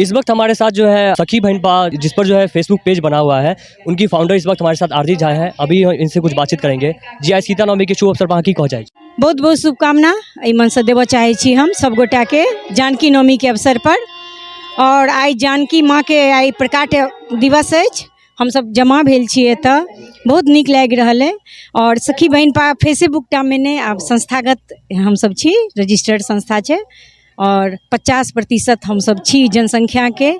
इस वक्त हमारे साथ जो है सखी बहन पा, जिस पर जो है फेसबुक पेज बना हुआ है, उनकी फाउंडर इस वक्त हमारे साथ आरती झा है। अभी इनसे कुछ बातचीत करेंगे। जी आज सीता नवमी के शुभ अवसर पर की कह जाए। बहुत बहुत शुभकामना एहि मन से देबऽ चाहै छी हम सब गोटा के जानकी नवमी के अवसर पर। और आइ जानकी माँ के आइ प्रकाट दिवस अछि, हम सब जमा भेल छी एतऽ, बहुत नीक लागि रहल है। और सखी बहन पा फेसबुक टा में ने आब संस्थागत हम सब छी, रजिस्टर्ड संस्था छै और 50% हम सब छी जनसंख्या के।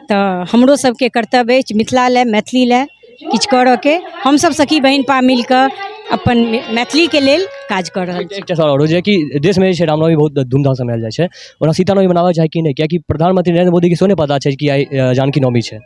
तो हमरो सबके कर्तव्य अछि मिथिला लए, मैथिली लए किछु करऽ के। हम सब सखी बहन पा मिलकर अपन मैथिली के लेल काज कर रहल छी। एकटा सवाल और जे कि देश में जे रामनवमी बहुत धूमधाम से मनायल जाइ छै, ओना सीता नवमी मनाबऽ चाही कि नहीं, कियाकि प्रधानमंत्री नरेंद्र मोदी के सेहो नहीं पता छै कि आइ जानकी नवमी छै।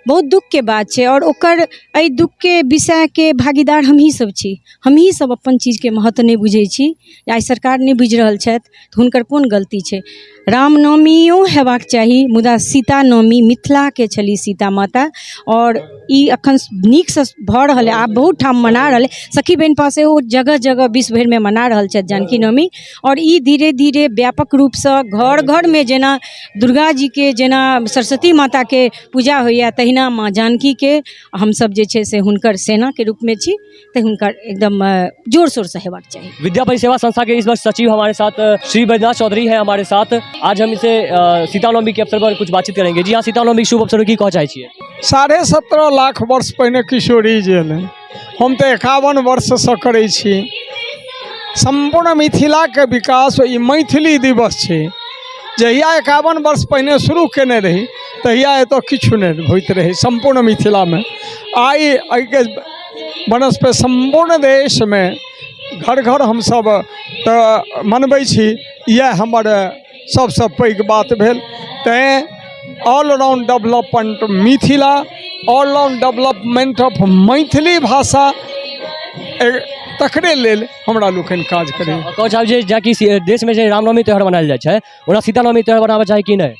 बहुत दुख के बात है और ओकर एहि दुख के विषय के भागीदार हमही सब छी। हमही सब अपन चीज के महत्व नहीं बुझै छी। आइ सरकार नहीं बुझि रहल छथि तऽ हुनकर कोन गलती छै। रामनवमियो हेबाक चाही, मुदा सीता नवमी मिथिला के छली सीता माता। और ई अखन नीक से भऽ रहल है, आब बहुत ठाम मना रहल है। सखी बहन पास ओ जगह जगह विश्व भर में मना रहल छथि जानकी नवमी। और ई धीरे धीरे व्यापक रूप से घर घर में जेना दुर्गा जी के, जेना सरस्वती माता के पूजा होइया, तहिना माँ जानकी के हम सब जे छै से हुनकर सेना के रूप में छी, तो हुनकर एकदम जोर शोर से हेबाक चाही। विद्यापति सेवा संस्था के इस वक्त सचिव हमारे साथ श्री बैद्यनाथ चौधरी है हमारे साथ। आज हम इसे सीता नवमी के अवसर पर कुछ बातचीत करेंगे। जी हाँ, सीता नवमी शुभ अवसर की कह चाहे छियै। 17.5 लाख वर्ष पहिने किशोरी जी एलनि, हम तो 51 वर्ष से करै छी। संपूर्ण मिथिला के विकास ई मैथिली दिवस छै। जहिया 51 वर्ष पहिने शुरू केने रही तहिया एतऽ किछु नहीं होइत रही संपूर्ण मिथिला में। आइ एहिके बनस्पति संपूर्ण देश में घर घर हम सब तऽ मनबै छी। यह हमर सबसे पैघ बात भेल। तैं all round development Mithila, all round development of Maithili भाषा, तकरे लेल हमरा लोकनि काज करै। कह चाहब जे कि देश में जे रामनवमी त्यौहार मनायल जाइ छै, ओना सीता नवमी त्यौहार मनाबऽ चाही कि नहीं।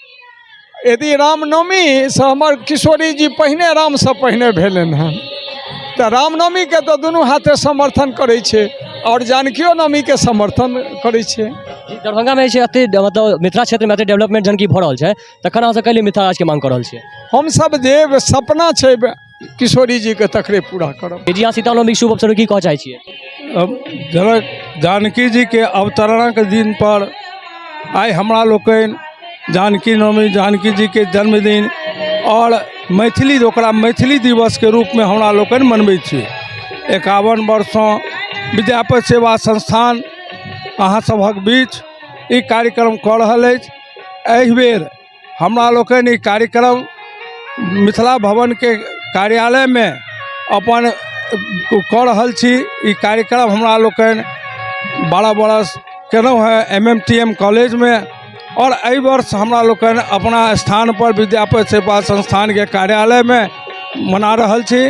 यदि रामनवमी से हमर किशोरी जी पहिने राम से पहिने भेलनि हँ, तो रामनवमी के तो दुनू हाथे समर्थन करै छै और जानकियो नवमी के समर्थन करै छै। दरभंगा में एते मतलब मिथिला क्षेत्र में एते डेवलपमेंट जन की भऽ रहल छै, तखन अहाँ सब कैले मिथिला राज के मांग कर रहल छियै। हम सब जे सपना छै किशोरी जी के तकरे पूरा करब। जी हाँ, सीता नवमी शुभ अवसर की कह चाहे छियै। जनक जानकी जी के अवतरण के दिन पर आइ हमरा लोकनि जानकी नवमी, जानकी जी के जन्मदिन और मैथिली, ओकरा मैथिली दिवस के रूप में हमरा लोकनि मनबै छी। 51 वर्षों विद्यापति सेवा संस्थान अहाँ सभक बीच ई कार्यक्रम कऽ रहल अछि। एहि बेर हमरा लोकनि ई कार्यक्रम मिथिला भवन के कार्यालय में अपन कऽ रहल छी। ई कार्यक्रम हमरा लोकनि 12 बरस केलहुँ हैं MMTM कॉलेज में, और एहि वर्ष हमरा लोकनि अपना स्थान पर विद्यापति सेवा संस्थान के कार्यालय में मना रहल छी।